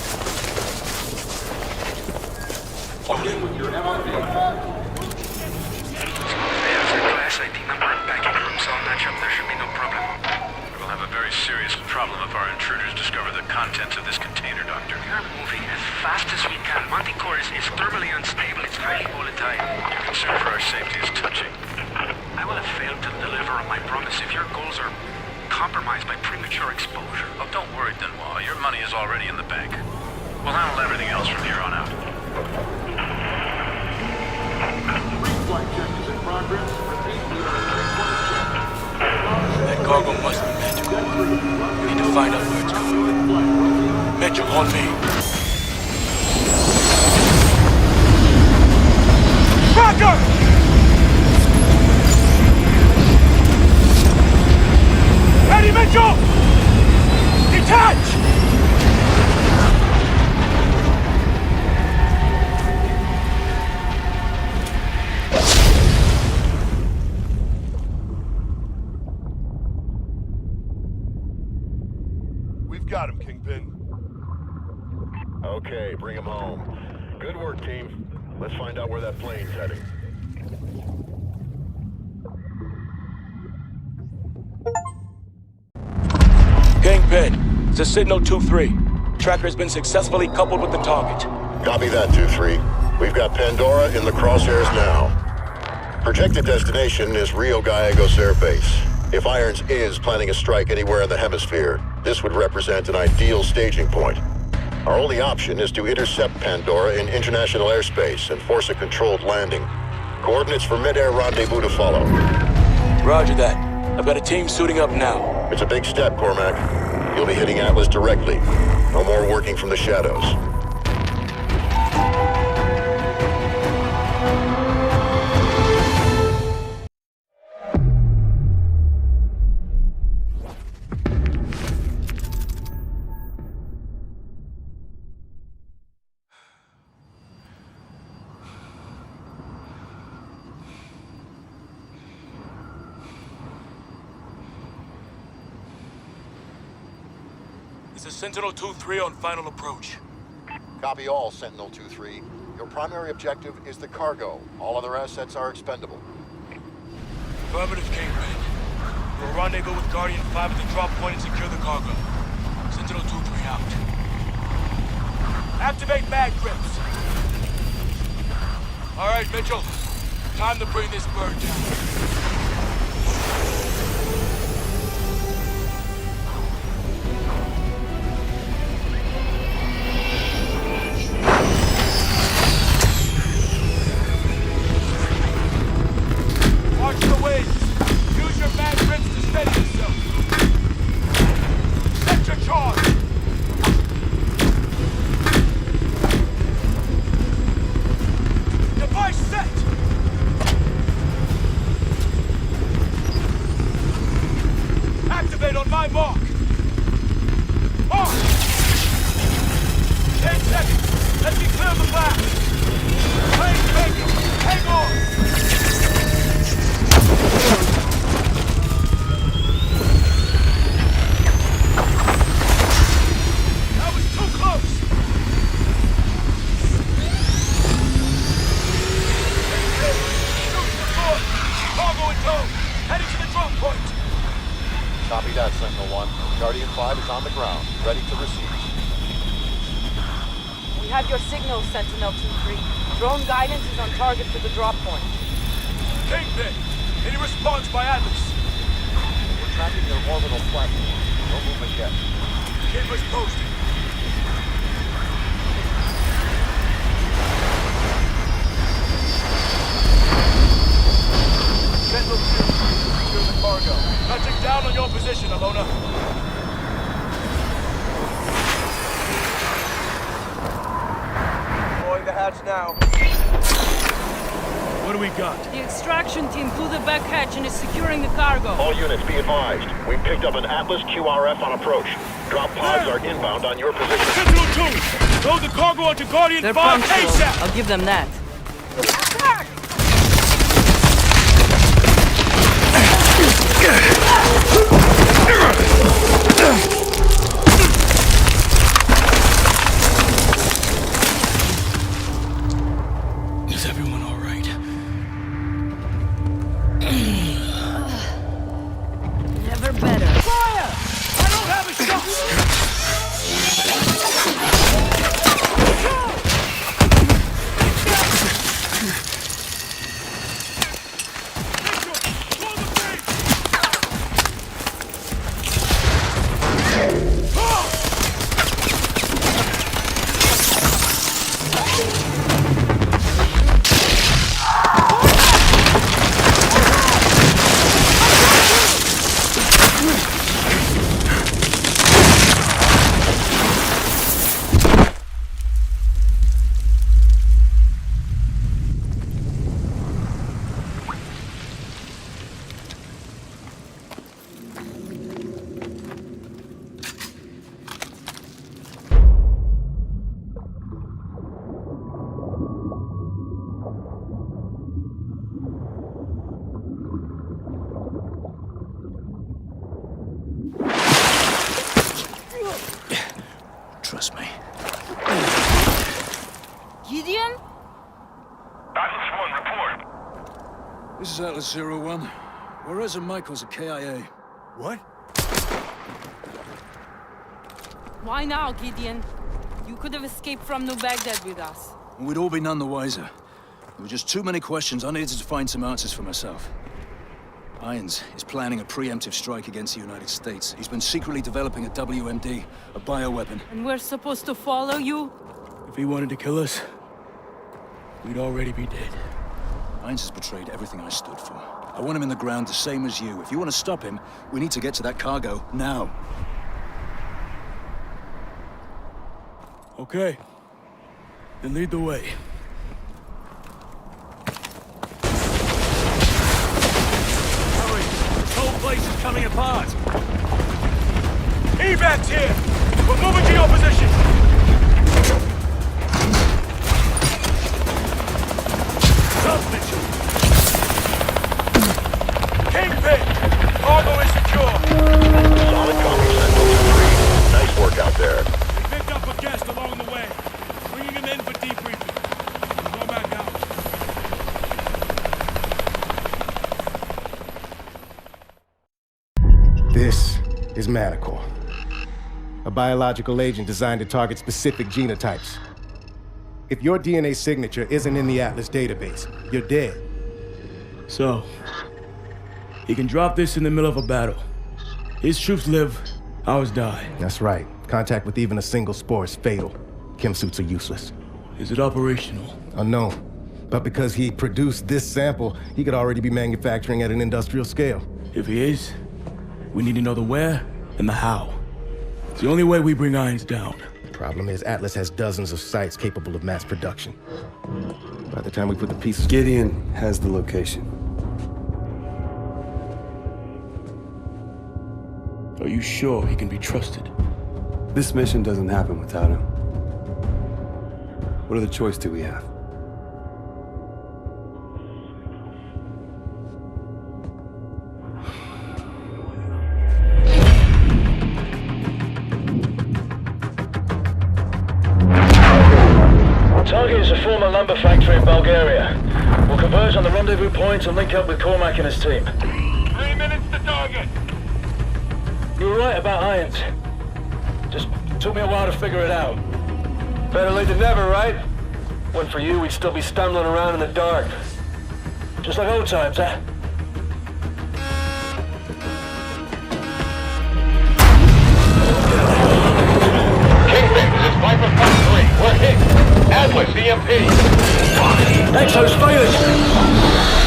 We'll have a very serious problem if our intruders discover the contents of this container, Doctor. We're moving as fast as we can. Manticore is thermally unstable. It's highly volatile. Your concern for our safety is touching. I will have failed to deliver on my promise if your goals are compromised by premature exposure. Oh, don't worry, Danois. Your money is already in the bank. We'll handle everything else from here on out. Flight check is in progress. Repeat, we are in flight check. That cargo must be magical. We need to find out where it's going. Mitchell, on me. Rocker! Ready, Mitchell! Detach! We've got him, Kingpin. Okay, bring him home. Good work, team. Let's find out where that plane's heading. Kingpin, it's a signal 2-3. Tracker's been successfully coupled with the target. Copy that, 2-3. We've got Pandora in the crosshairs now. Projected destination is Rio Gallegos Air Base. If Irons is planning a strike anywhere in the hemisphere, this would represent an ideal staging point. Our only option is to intercept Pandora in international airspace and force a controlled landing. Coordinates for mid-air rendezvous to follow. Roger that. I've got a team suiting up now. It's a big step, Cormac. You'll be hitting Atlas directly. No more working from the shadows. This is Sentinel 2-3 on final approach. Copy all, Sentinel 2-3. Your primary objective is the cargo. All other assets are expendable. Affirmative, Kingpin. We'll rendezvous with Guardian 5 at the drop point and secure the cargo. Sentinel 2-3 out. Activate mag grips. All right, Mitchell. Time to bring this bird down. Watch the wings. Use your mag grips to steady yourself. Set your charge. Device set. Activate on my mark. Mark. 10 seconds. Let me clear the blast. Hang on. That was too close! Cargo in tow! Heading to the drop point! Copy that, Sentinel 1. Guardian 5 is on the ground, ready to receive. We have your signal, Sentinel 2-3. Drone guidance is on target for the drop point. Kingpin! Any response by Atlas? We're tracking their orbital platform. No movement yet. Keep us posted. Sentinel 2, secure the cargo. Touching down on your position, Alona. Deploying the hatch now. What do we got? The extraction team blew the back hatch and is securing the cargo. All units be advised. We picked up an Atlas QRF on approach. Drop pods are inbound on your position. Sentinel 2! Load the cargo onto Guardian They're 5 punctual. ASAP! I'll give them that. Is everyone all right? Never better. Fire! I don't have a shot! Trust me. Gideon? Atlas 1, report. This is Atlas 01. Juarez and Michaels at KIA. What? Why now, Gideon? You could have escaped from New Baghdad with us. We'd all be none the wiser. There were just too many questions. I needed to find some answers for myself. Irons is planning a preemptive strike against the United States. He's been secretly developing a WMD, a bioweapon. And we're supposed to follow you? If he wanted to kill us, we'd already be dead. Irons has betrayed everything I stood for. I want him in the ground the same as you. If you want to stop him, we need to get to that cargo now. Okay. Then lead the way. This whole place is coming apart. Evac's here! We're moving to your position! Up, Mitchell! Kingpin! Cargo is secure! Solid copy, Sentinel 2-3. Nice work out there. We picked up a guest along the way. Bringing him in for debriefing. We'll go back out. This is Manticore, a biological agent designed to target specific genotypes. If your DNA signature isn't in the Atlas database, you're dead. So, he can drop this in the middle of a battle. His troops live, ours die. That's right. Contact with even a single spore is fatal. Chem suits are useless. Is it operational? Unknown. But because he produced this sample, he could already be manufacturing at an industrial scale. If he is, we need to know the where and the how. It's the only way we bring Irons down. Problem is, Atlas has dozens of sites capable of mass production. By the time we put the pieces... Gideon has the location. Are you sure he can be trusted? This mission doesn't happen without him. What other choice do we have? Target is a former lumber factory in Bulgaria. We'll converge on the rendezvous point and link up with Cormac and his team. 3 minutes to target! You were right about Irons. Just took me a while to figure it out. Better late than never, right? When for you, we'd still be stumbling around in the dark. Just like old times, huh? Kingpin, this is Viper 5-3. We're hit. Atlas, EMP. Exo's failing!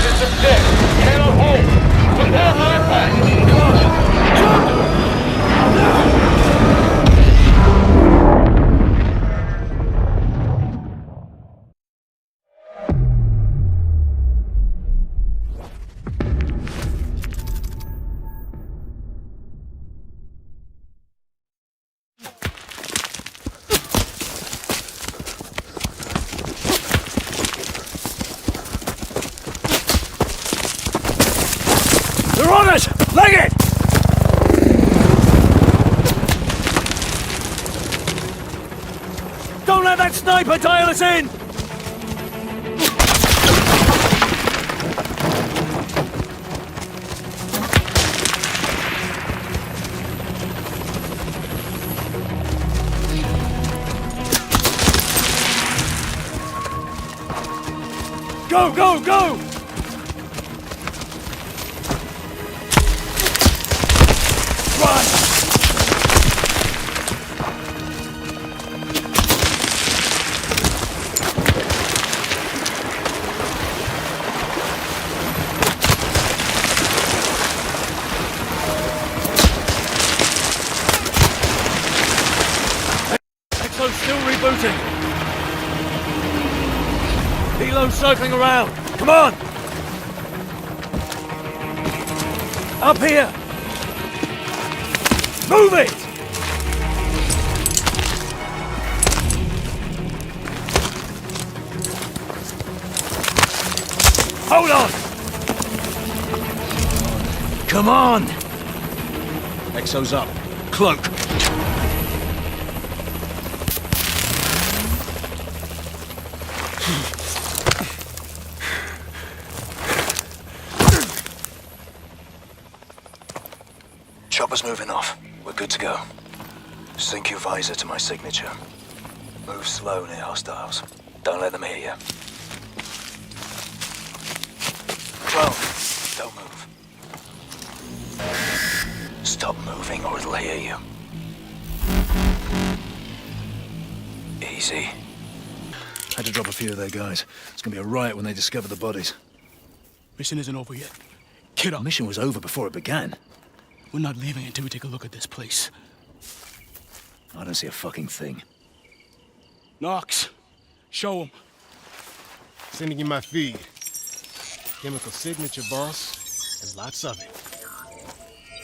System dead. Cannot hold. Prepare for impact. Come on. Jump! They're on us! Leg it! Don't let that sniper dial us in! Go, go, go! Exo's still rebooting. Helo's circling around. Come on! Up here! Move it! Hold on! Come on! Exo's up. Cloak. Chopper's moving off. We're good to go. Sync your visor to my signature. Move slow near hostiles. Don't let them hear you. Drone, don't move. Stop moving or it'll hear you. Easy. Had to drop a few of their guys. It's gonna be a riot when they discover the bodies. Mission isn't over yet. Get up. Mission was over before it began. We're not leaving until we take a look at this place. I don't see a fucking thing. Knox, show him. Sending you my feed. Chemical signature, boss. And lots of it.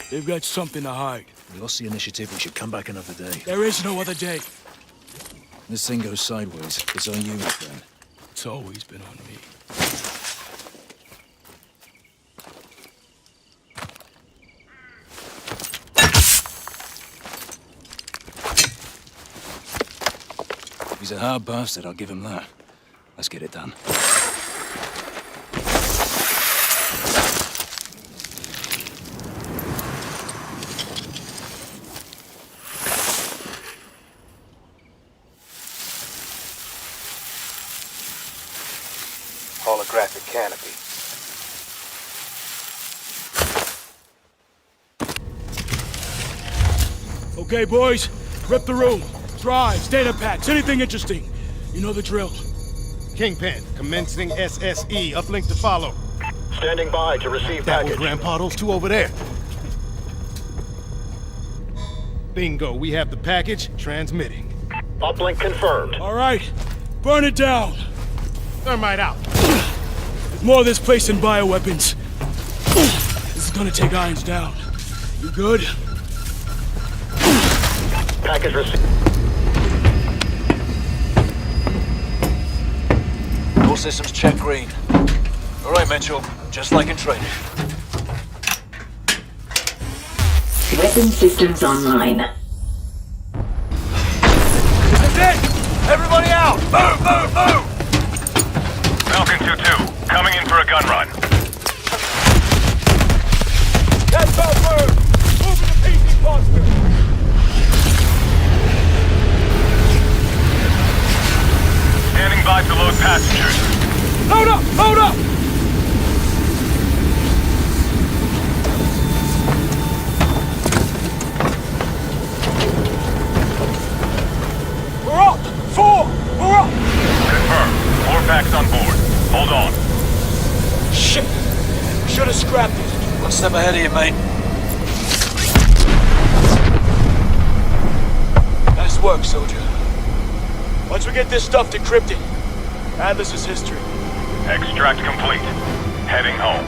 They've got something to hide. We lost the initiative. We should come back another day. There is no other day. This thing goes sideways. It's on you, my friend. It's always been on me. He's a hard bastard, I'll give him that. Let's get it done. Holographic canopy. Okay, boys, rip the room. Drives, data packs, anything interesting. You know the drill. Kingpin, commencing SSE. Uplink to follow. Standing by to receive That package. was Grandpa, those two over there. Bingo, we have the package transmitting. Uplink confirmed. All right, burn it down. Thermite out. There's more of this place than bioweapons. This is gonna take Irons down. You good? Package received. All systems check green. All right, Mitchell. Just like in training. Weapon systems online. This is it! Everybody out! Move, move, move! Falcon 2-2, coming in for a gun run. That's outward! Moving to PC posture! Standing by to load passengers. Load up! Load up! We're up! 4! We're up! Confirmed. 4 packs on board. Hold on. Shit! Should have scrapped it. One step ahead of you, mate. Nice work, soldier. Once we get this stuff decrypted, Atlas is history. Extract complete. Heading home.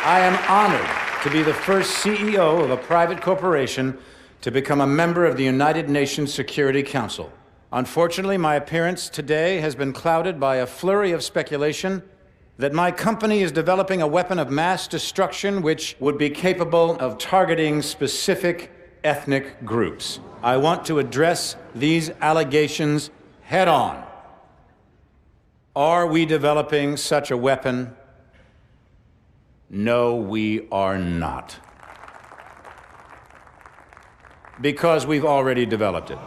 I am honored to be the first CEO of a private corporation to become a member of the United Nations Security Council. Unfortunately, my appearance today has been clouded by a flurry of speculation that my company is developing a weapon of mass destruction which would be capable of targeting specific ethnic groups. I want to address these allegations head on. Are we developing such a weapon? No, we are not. Because we've already developed it.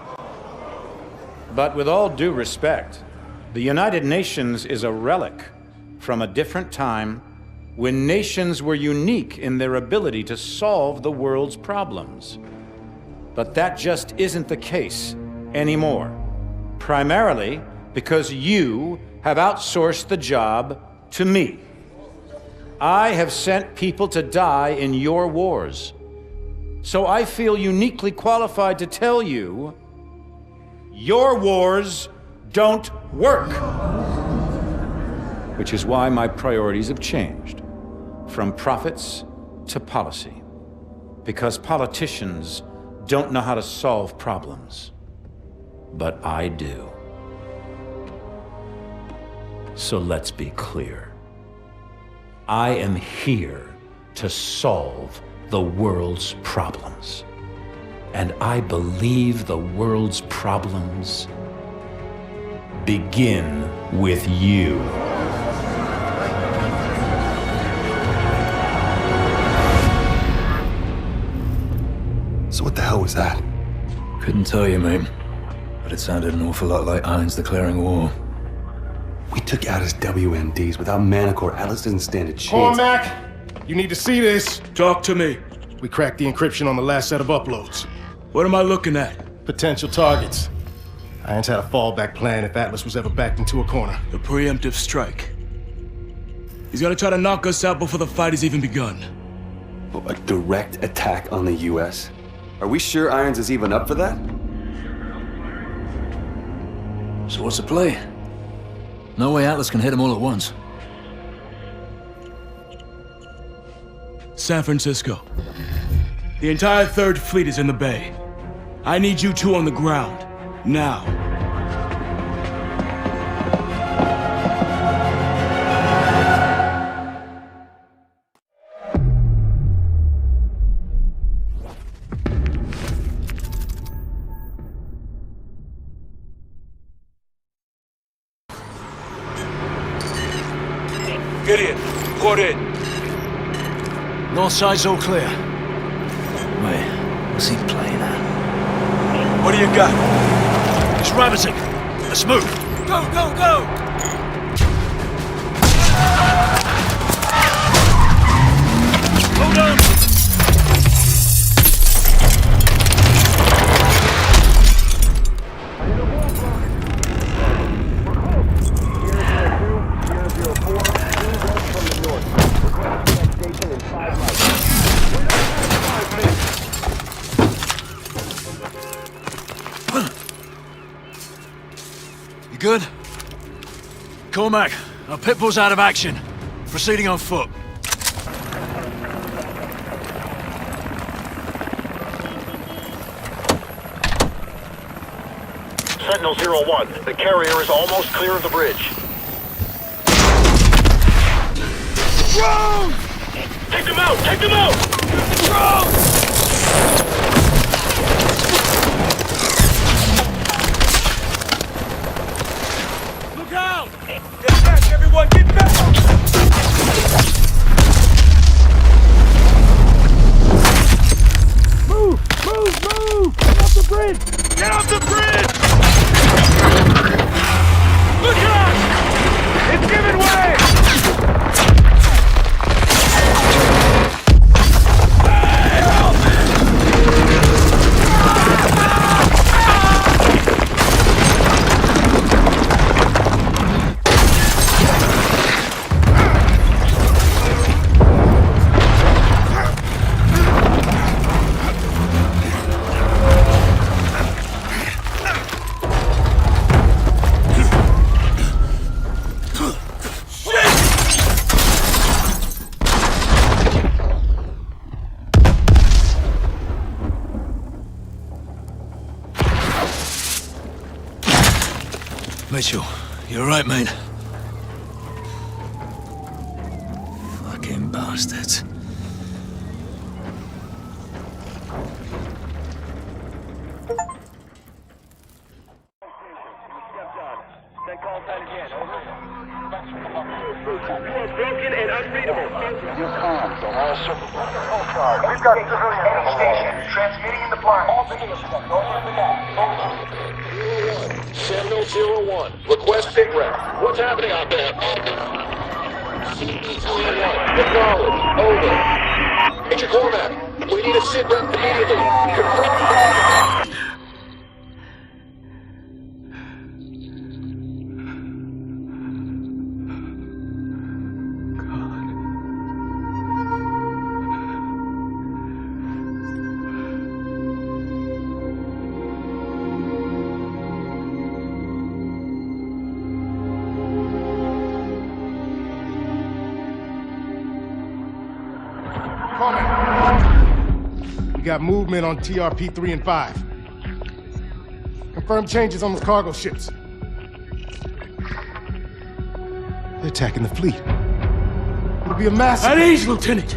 But with all due respect, the United Nations is a relic from a different time when nations were unique in their ability to solve the world's problems. But that just isn't the case anymore. Primarily because you have outsourced the job to me. I have sent people to die in your wars. So I feel uniquely qualified to tell you, your wars don't work. Which is why my priorities have changed from profits to policy. Because politicians don't know how to solve problems. But I do. So let's be clear. I am here to solve the world's problems. And I believe the world's problems begin with you. So what the hell was that? Couldn't tell you, mate. But it sounded an awful lot like Irons declaring war. We took out his WMDs. Without Manticore, Atlas doesn't stand a chance. Cormac, you need to see this. Talk to me. We cracked the encryption on the last set of uploads. What am I looking at? Potential targets. Irons had a fallback plan if Atlas was ever backed into a corner. The preemptive strike. He's gonna try to knock us out before the fight has even begun. A direct attack on the U.S.? Are we sure Irons is even up for that? So what's the play? No way Atlas can hit them all at once. San Francisco. The entire 3rd Fleet is in the bay. I need you two on the ground. Now. Gideon, port in. North side's all clear. Wait, what's he playing at? What do you got? It's rabbiting. Let's move. Go, go, go! Hold on! You good? Cormac, our pitbull's out of action. Proceeding on foot. Sentinel 01, the carrier is almost clear of the bridge. Drones! Take them out! Take them out! Drones! Look out! Get back, everyone! Get back! Move! Move! Move! Get off the bridge! Get off the bridge! Look out! It's giving way! Mitchell, you alright, mate? Fucking bastards. Broken and unreadable. We've got civilian any station. Transmitting in the blind. All Sentinel 01, request sitrep. What's happening out there? Acknowledge. Over. Major Cormac, we need a sitrep immediately. Confirm. We got movement on TRP 3 and 5. Confirmed changes on the cargo ships. They're attacking the fleet. It'll be a massive... At ease, Lieutenant!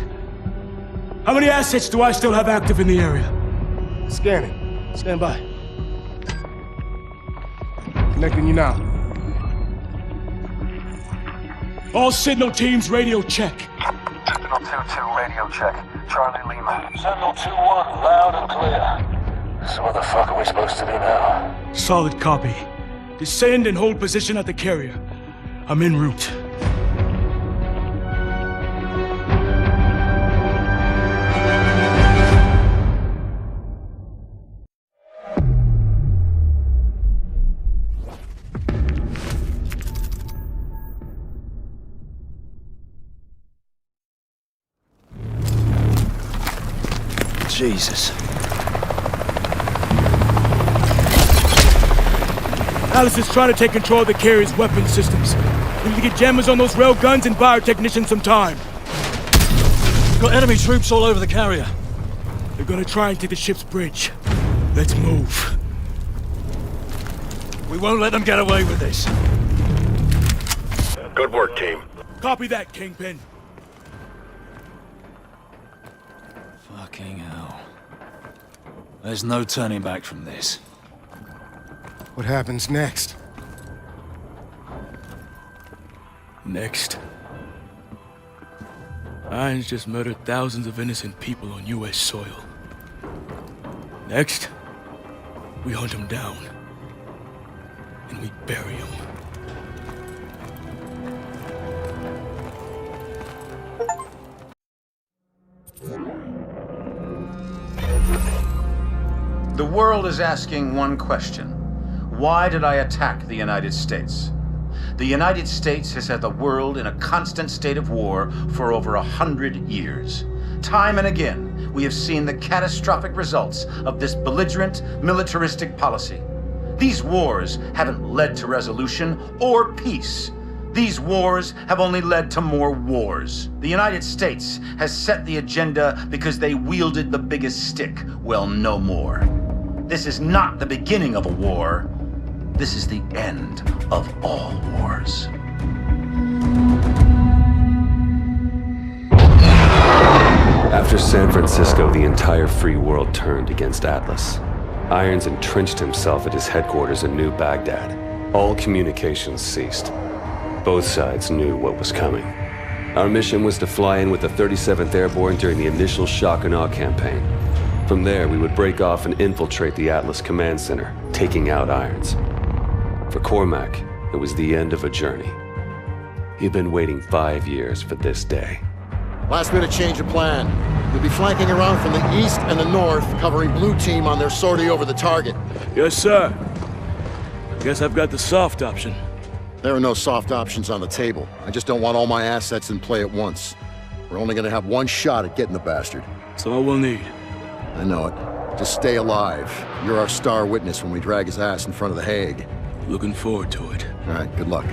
How many assets do I still have active in the area? Scanning. Stand by. Connecting you now. All signal teams, radio check. Sentinel 2-2, radio check. Charlie Lima. Sentinel 2-1, loud and clear. So what the fuck are we supposed to do now? Solid copy. Descend and hold position at the carrier. I'm en route. Jesus. Alice is trying to take control of the carrier's weapon systems. We need to get jammers on those rail guns and biotechnicians some time. We've got enemy troops all over the carrier. They're gonna try and take the ship's bridge. Let's move. We won't let them get away with this. Good work, team. Copy that, Kingpin. Fucking hell. There's no turning back from this. What happens next? Next. Irons just murdered thousands of innocent people on U.S. soil. Next, we hunt them down. And we bury them. The world is asking one question. Why did I attack the United States? The United States has had the world in a constant state of war for over 100 years. Time and again, we have seen the catastrophic results of this belligerent, militaristic policy. These wars haven't led to resolution or peace. These wars have only led to more wars. The United States has set the agenda because they wielded the biggest stick. Well, no more. This is not the beginning of a war. This is the end of all wars. After San Francisco, the entire free world turned against Atlas. Irons entrenched himself at his headquarters in New Baghdad. All communications ceased. Both sides knew what was coming. Our mission was to fly in with the 37th Airborne during the initial shock and awe campaign. From there, we would break off and infiltrate the Atlas Command Center, taking out Irons. For Cormac, it was the end of a journey. He'd been waiting 5 years for this day. Last minute change of plan. You'll be flanking around from the east and the north, covering blue team on their sortie over the target. Yes, sir. Guess I've got the soft option. There are no soft options on the table. I just don't want all my assets in play at once. We're only gonna have one shot at getting the bastard. That's all we'll need. I know it. Just stay alive. You're our star witness when we drag his ass in front of the Hague. Looking forward to it. All right, good luck.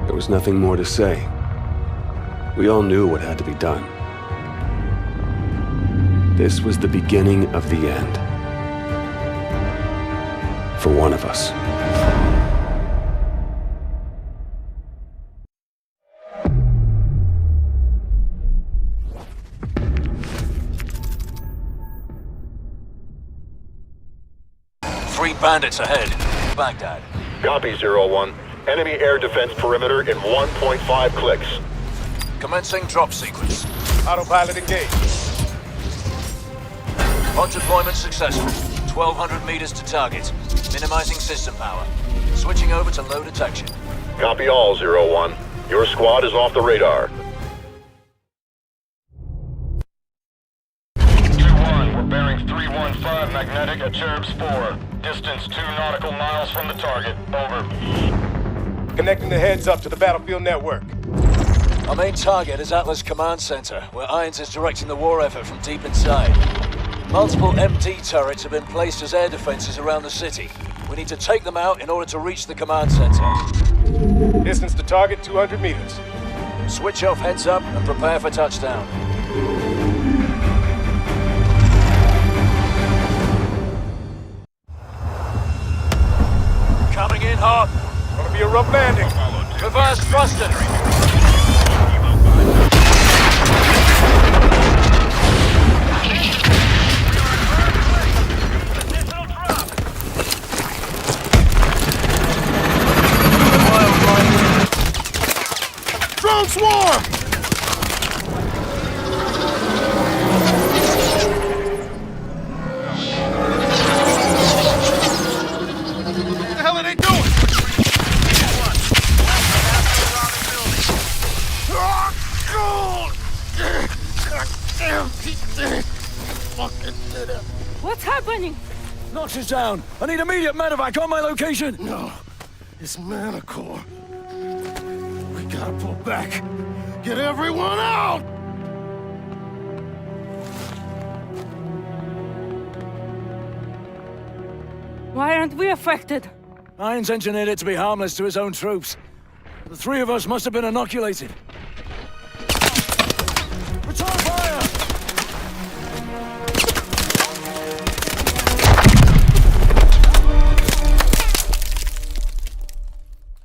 There was nothing more to say. We all knew what had to be done. This was the beginning of the end. For one of us. Three bandits ahead. Baghdad. Copy, 01. Enemy air defense perimeter in 1.5 clicks. Commencing drop sequence. Autopilot engaged. Pod deployment successful. 1,200 meters to target. Minimizing system power. Switching over to low detection. Copy all, 01. Your squad is off the radar. 2-1, we're bearing 315 magnetic at Cherubs 4. Distance 2 nautical miles from the target. Over. Connecting the heads up to the battlefield network. Our main target is Atlas Command Center, where Irons is directing the war effort from deep inside. Multiple MD turrets have been placed as air defenses around the city. We need to take them out in order to reach the command center. Distance to target 200 meters. Switch off heads up and prepare for touchdown. Coming in hot. Gonna be a rough landing. Reverse thrusters. Drone swarm! happening? Knox is down. I need immediate medevac on my location. No, it's Manticore. We gotta pull back. Get everyone out! Why aren't we affected? Irons engineered it to be harmless to his own troops. The three of us must have been inoculated. Return fire!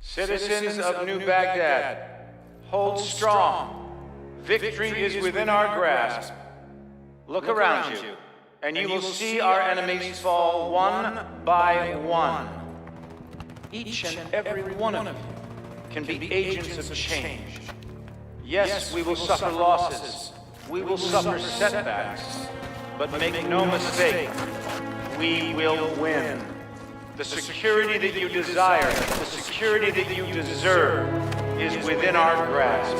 Citizens of New Baghdad, hold strong. Victory is within our grasp. Look around you, and you will see our enemies fall one by one. Each and every one of you can be agents of change. Yes, we will suffer losses. We will suffer setbacks. But make no mistake, we will win. The security that you desire, the security that you deserve, is within our grasp.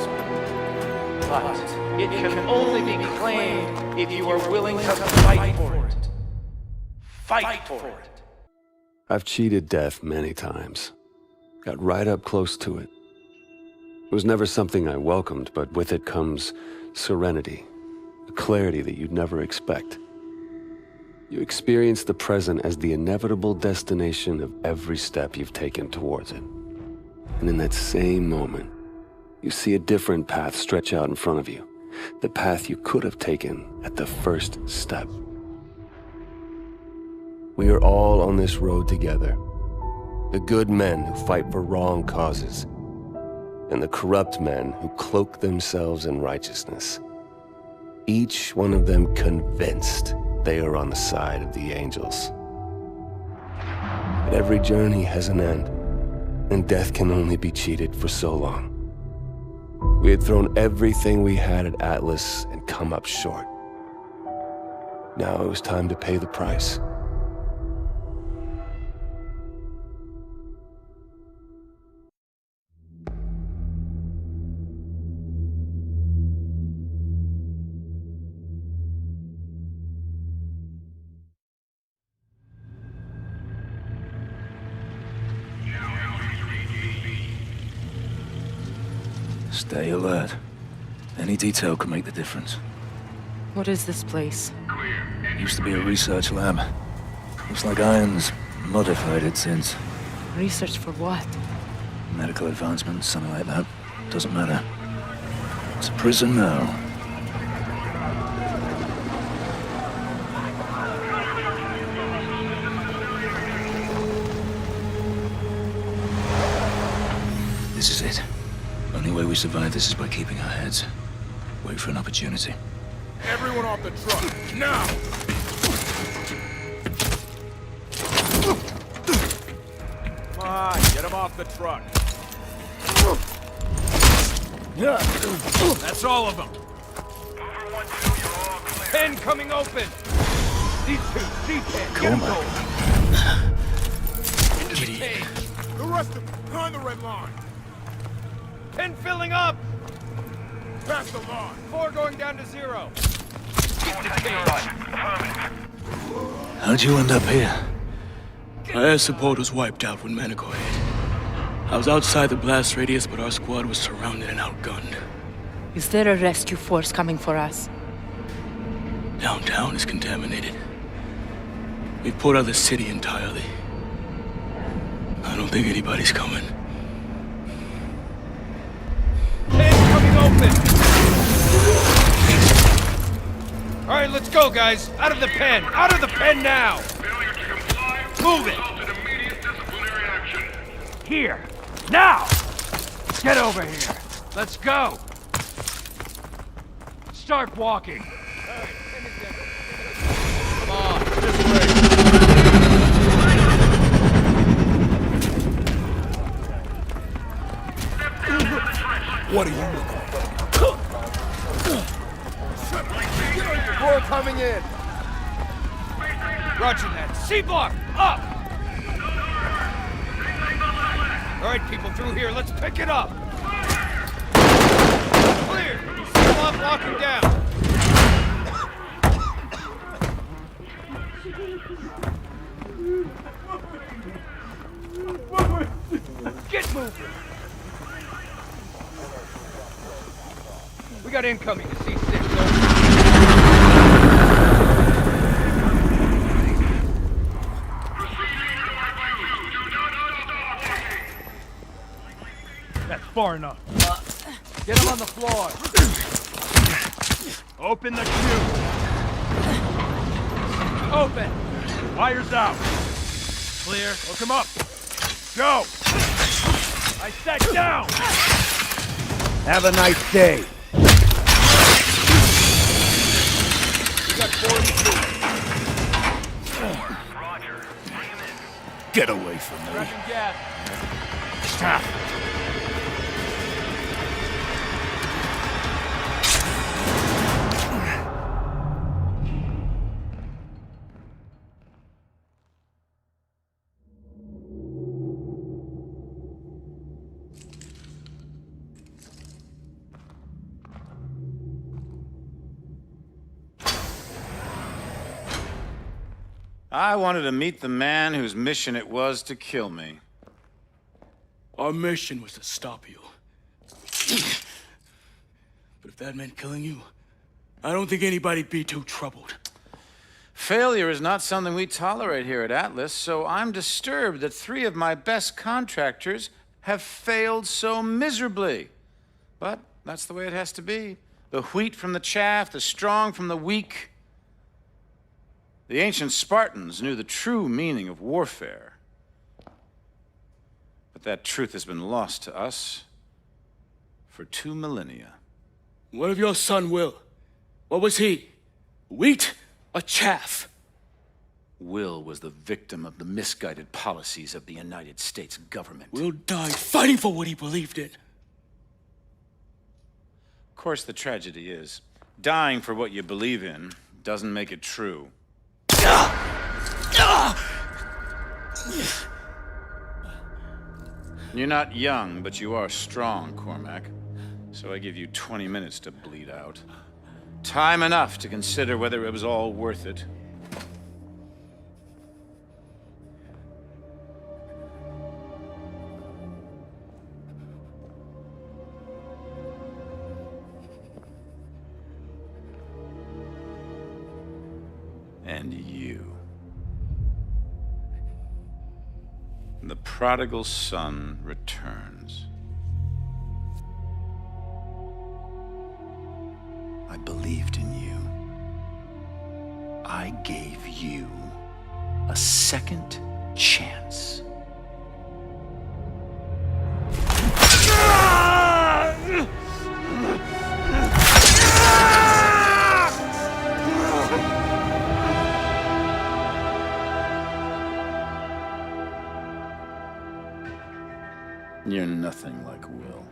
But it can only be claimed if you are willing to fight for it. Fight for it. I've cheated death many times. Got right up close to it. It was never something I welcomed, but with it comes serenity, a clarity that you'd never expect. You experience the present as the inevitable destination of every step you've taken towards it. And in that same moment, you see a different path stretch out in front of you, the path you could have taken at the first step. We are all on this road together. The good men who fight for wrong causes, and the corrupt men who cloak themselves in righteousness. Each one of them convinced they are on the side of the angels. But every journey has an end, and death can only be cheated for so long. We had thrown everything we had at Atlas and come up short. Now it was time to pay the price. Stay alert. Any detail can make the difference. What is this place? Used to be a research lab. Looks like Irons modified it since. Research for what? Medical advancements, something like that. Doesn't matter. It's a prison now. This is it. Only way we survive this is by keeping our heads. Wait for an opportunity. Everyone off the truck, now! Come on, get him off the truck. That's all of them. 10 coming open. These two, D10, get them going. Into the cage. The rest of them, behind the red line. 10 filling up. Pass the line. 4 going down to 0. Get the cage. How'd you end up here? Our air support was wiped out when Manticore hit. I was outside the blast radius, but our squad was surrounded and outgunned. Is there a rescue force coming for us? Downtown is contaminated. We've put out the city entirely. I don't think anybody's coming. 10 coming open! Alright, let's go, guys. Out of the pen! Out of the pen now! Move it! Here! Now! Get over here! Let's go! Start walking! Come on, this way! What are you looking for? More coming in! Roger that. C-block! Up! Alright, people through here, let's pick it up! Clear! C-block locking down! Get moving! We got incoming to C6. That's far enough. Get him on the floor. Open the chute. Open. Wires out. Clear. Hook him up. Go. I sat down. Have a nice day. We got 42. Roger. Bring him in. Get away from me. Russian gas. Stop. I wanted to meet the man whose mission it was to kill me. Our mission was to stop you. But if that meant killing you, I don't think anybody'd be too troubled. Failure is not something we tolerate here at Atlas, so I'm disturbed that 3 of my best contractors have failed so miserably. But that's the way it has to be. The wheat from the chaff, the strong from the weak. The ancient Spartans knew the true meaning of warfare. But that truth has been lost to us for 2 millennia. What of your son, Will? What was he? Wheat or chaff? Will was the victim of the misguided policies of the United States government. Will died fighting for what he believed in. Of course, the tragedy is, dying for what you believe in doesn't make it true. You're not young, but you are strong, Cormac. So I give you 20 minutes to bleed out. Time enough to consider whether it was all worth it. And you. The prodigal son returns. I believed in you. I gave you a second chance. You're nothing like Will.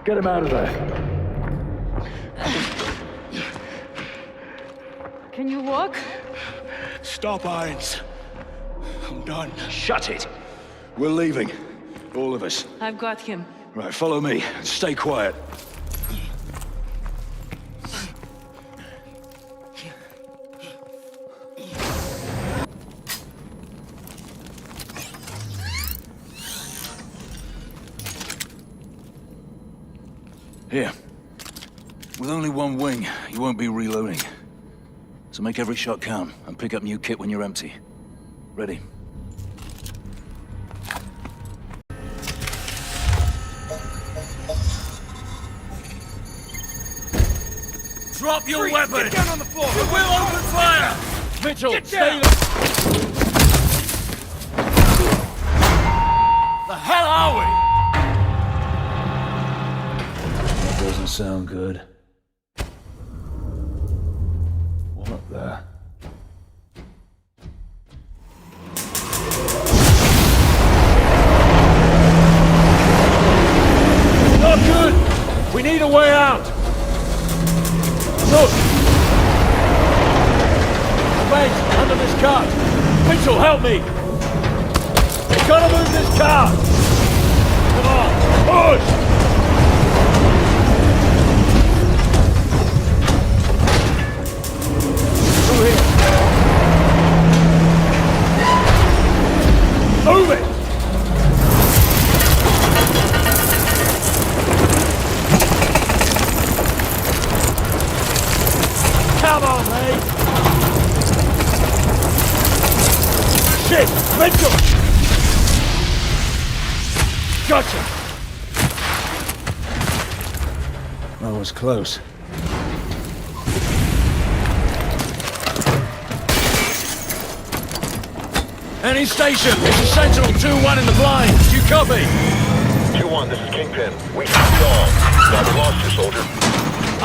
Get him out of there. Can you walk? Stop, Irons. I'm done. Shut it. We're leaving. All of us. I've got him. Right, follow me. Stay quiet. Here. With only one wing, you won't be reloading. So make every shot count, and pick up new kit when you're empty. Ready? Drop your weapon! Get down on the floor! We will open fire! Mitchell, Get stay down! there! The hell are we? That doesn't sound good. What the? Not good! We need a way out! Look! Wait, under this cart! Mitchell, help me! We've gotta move this car! Come on, push! Through here! Move it! Come on, mate! Shit! Mitchell! Gotcha! That was close. Any station! This is Sentinel 2-1 in the blind. You copy? 2-1, this is Kingpin. We have it all. Thought we lost you, soldier.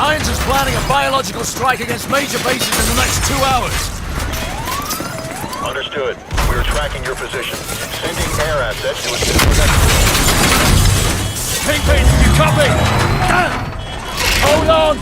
Irons is planning a biological strike against major bases in the next 2 hours. Understood. We're tracking your position. Sending air assets to assist with that. Kingpin, you copy? Hold on!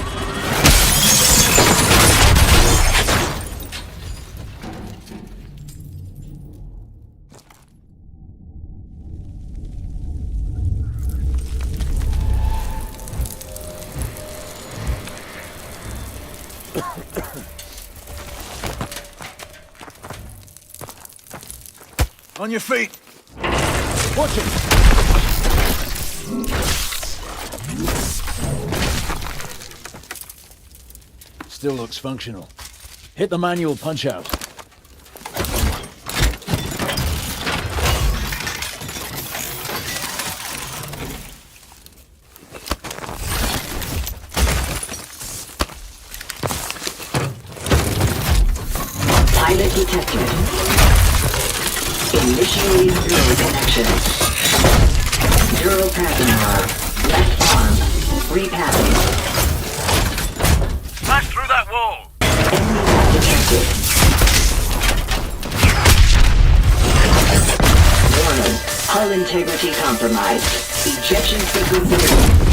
On your feet! Watch it! Still looks functional. Hit the manual punch-out. Pilot detected. Initiating node connection. Neural tracking log. Left arm. Repassing. Smash through that wall! Enemy lab detected. Warning. Hull integrity compromised. Ejection sequence.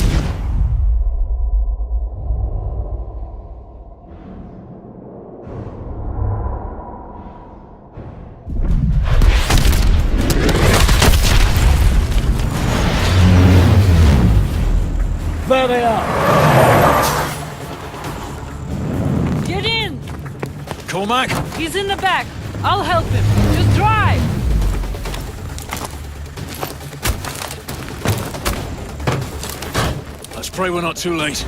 There they are! Get in! Cormac? He's in the back. I'll help him. Just drive! Let's pray we're not too late.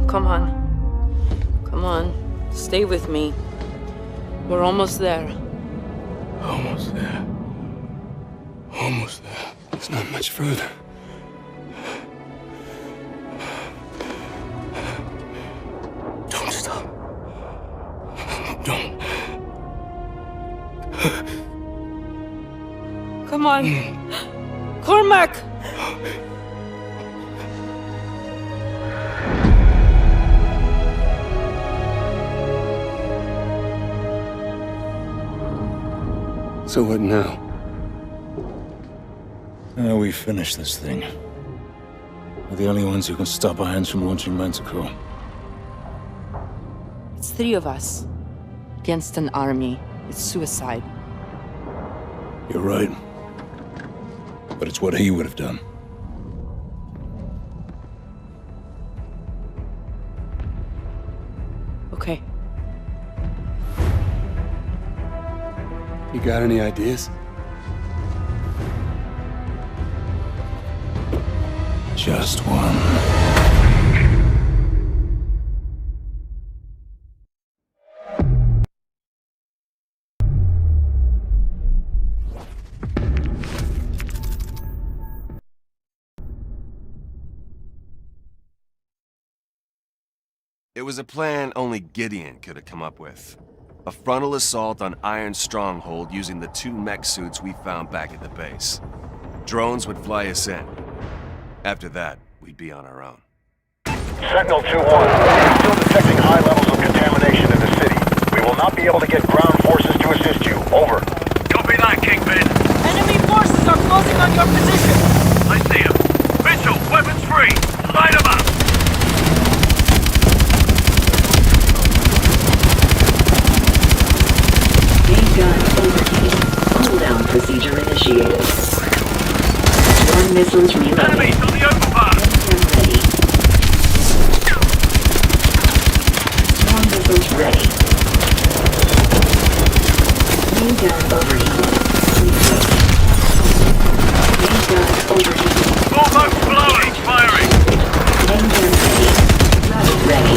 Come on. Come on. Stay with me. We're almost there. Almost there. Almost there. It's not much further. Don't stop. Don't. Come on. Cormac! So what now? Now we finish this thing. We're the only ones who can stop Irons from launching Manticore. It's 3 of us. Against an army. It's suicide. You're right. But it's what he would have done. Okay. You got any ideas? Just one. It was a plan only Gideon could have come up with. A frontal assault on Iron Stronghold using the 2 mech suits we found back at the base. Drones would fly us in. After that, we'd be on our own. Sentinel 2-1, we're still detecting high levels of contamination in the city. We will not be able to get ground forces to assist you. Over. Copy that, Kingpin. Enemy forces are closing on your position. I see him. Mitchell, weapons free. Light him up. Main gun overheating. Cooldown procedure initiated. Swarm missiles reloading. Enemies on the overpass. Ready. Swarm missiles ready. Main gun overheating. Main gun overheating. Almost blowing. Firing. Main gun ready. Ready.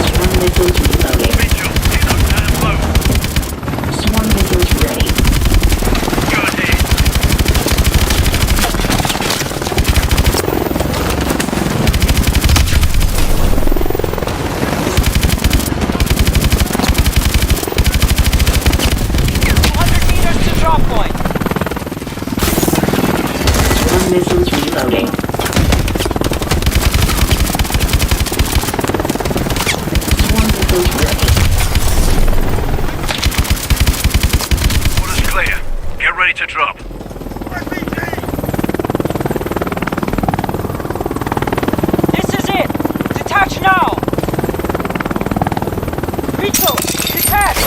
Swarm missiles reloading. Mitchell, hit those damn boats. Swarm missiles ready. Good hit. Drop point. Swarm missiles reloading. Swarm missiles ready. Order's clear. Get ready to drop. This is it. Detach now. Mitchell, detach.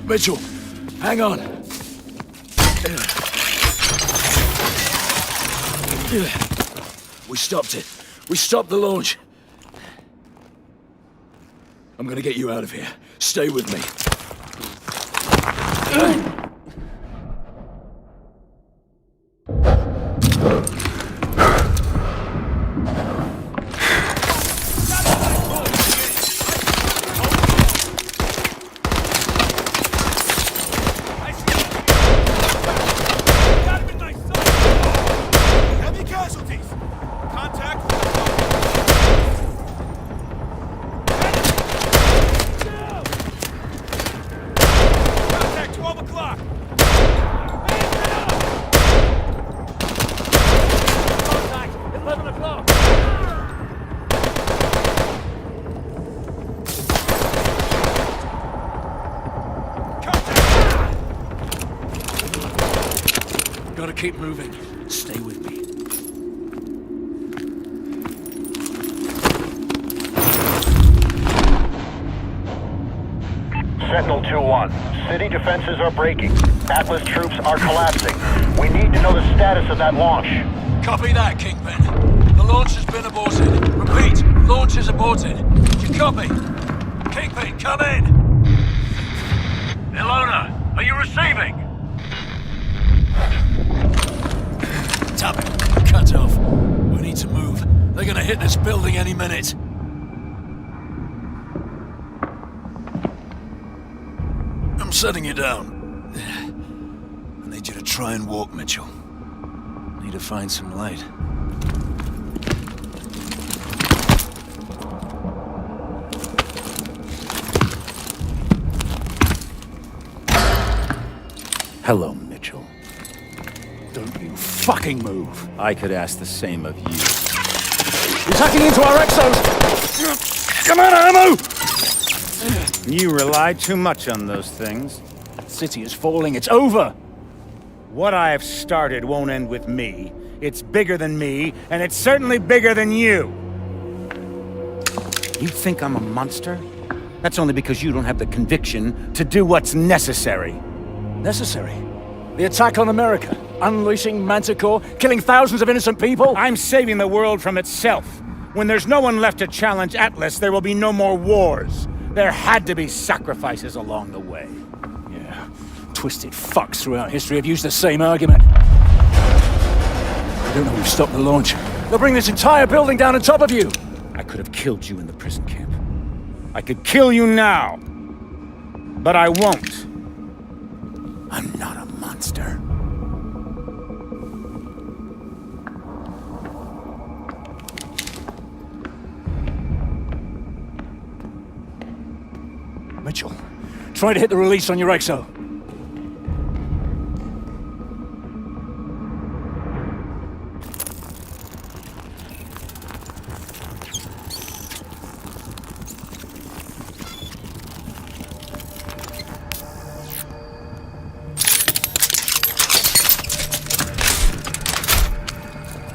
Mitchell, hang on. We stopped it. We stopped the launch. I'm gonna get you out of here. Stay with me. Heavy casualties. Contact. Contact 12 o'clock. Contact 11 o'clock. Gotta keep moving. Stay with me. Sentinel 2-1, city defenses are breaking. Atlas troops are collapsing. We need to know the status of that launch. Copy that, Kingpin. The launch has been aborted. Repeat, launch is aborted. You copy? Kingpin, come in! Ilona, are you receiving? Tap it. Cut off. We need to move. They're gonna hit this building any minute. I'm setting you down. I need you to try and walk, Mitchell. Need to find some light. Hello, Mitchell. Don't you fucking move. I could ask the same of you. You're tucking into our exos! Come on, ammo! You rely too much on those things. The city is falling. It's over! What I have started won't end with me. It's bigger than me, and it's certainly bigger than you. You think I'm a monster? That's only because you don't have the conviction to do what's necessary. Necessary? The attack on America, unleashing Manticore, killing thousands of innocent people? I'm saving the world from itself. When there's no one left to challenge Atlas, there will be no more wars. There had to be sacrifices along the way. Yeah, twisted fucks throughout history have used the same argument. I don't know who've stopped the launch. They'll bring this entire building down on top of you. I could have killed you in the prison camp. I could kill you now. But I won't. I'm not a monster. Mitchell, try to hit the release on your exo.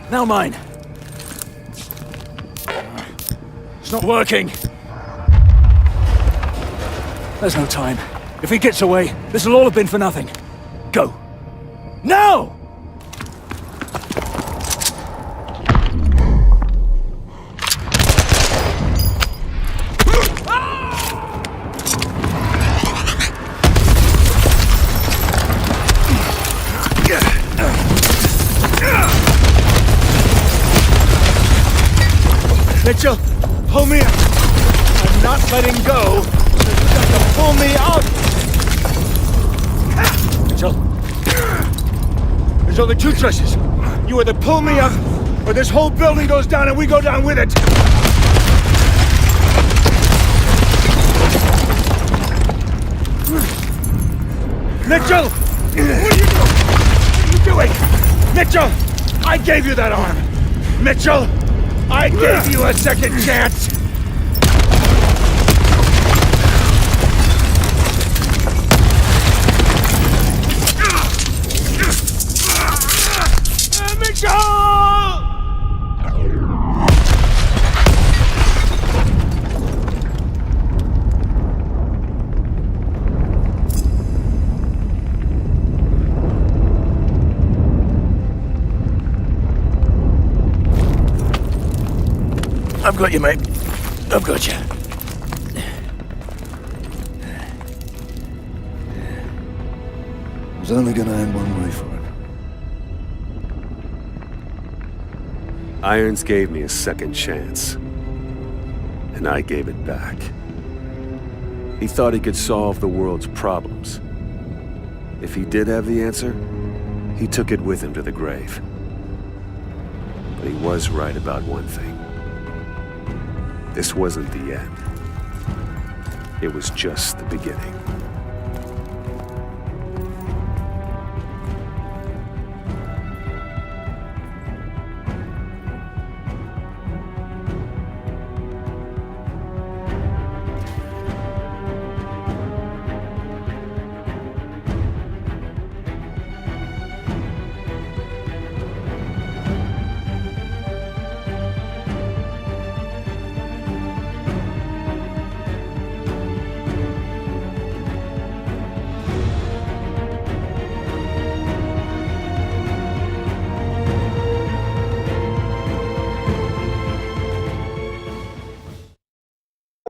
Now mine. It's not working. There's no time. If he gets away, this will all have been for nothing. Go. Now! Mitchell, pull me up. I'm not letting go. You got to pull me out. Mitchell. There's only two choices. You either pull me up, or this whole building goes down and we go down with it. Mitchell! What are you doing? Mitchell! I gave you that arm! Mitchell! I gave you a second chance! I've got you, mate. I've got you. It was only gonna end one way for him. Irons gave me a second chance, and I gave it back. He thought he could solve the world's problems. If he did have the answer, he took it with him to the grave. But he was right about one thing. This wasn't the end. It was just the beginning.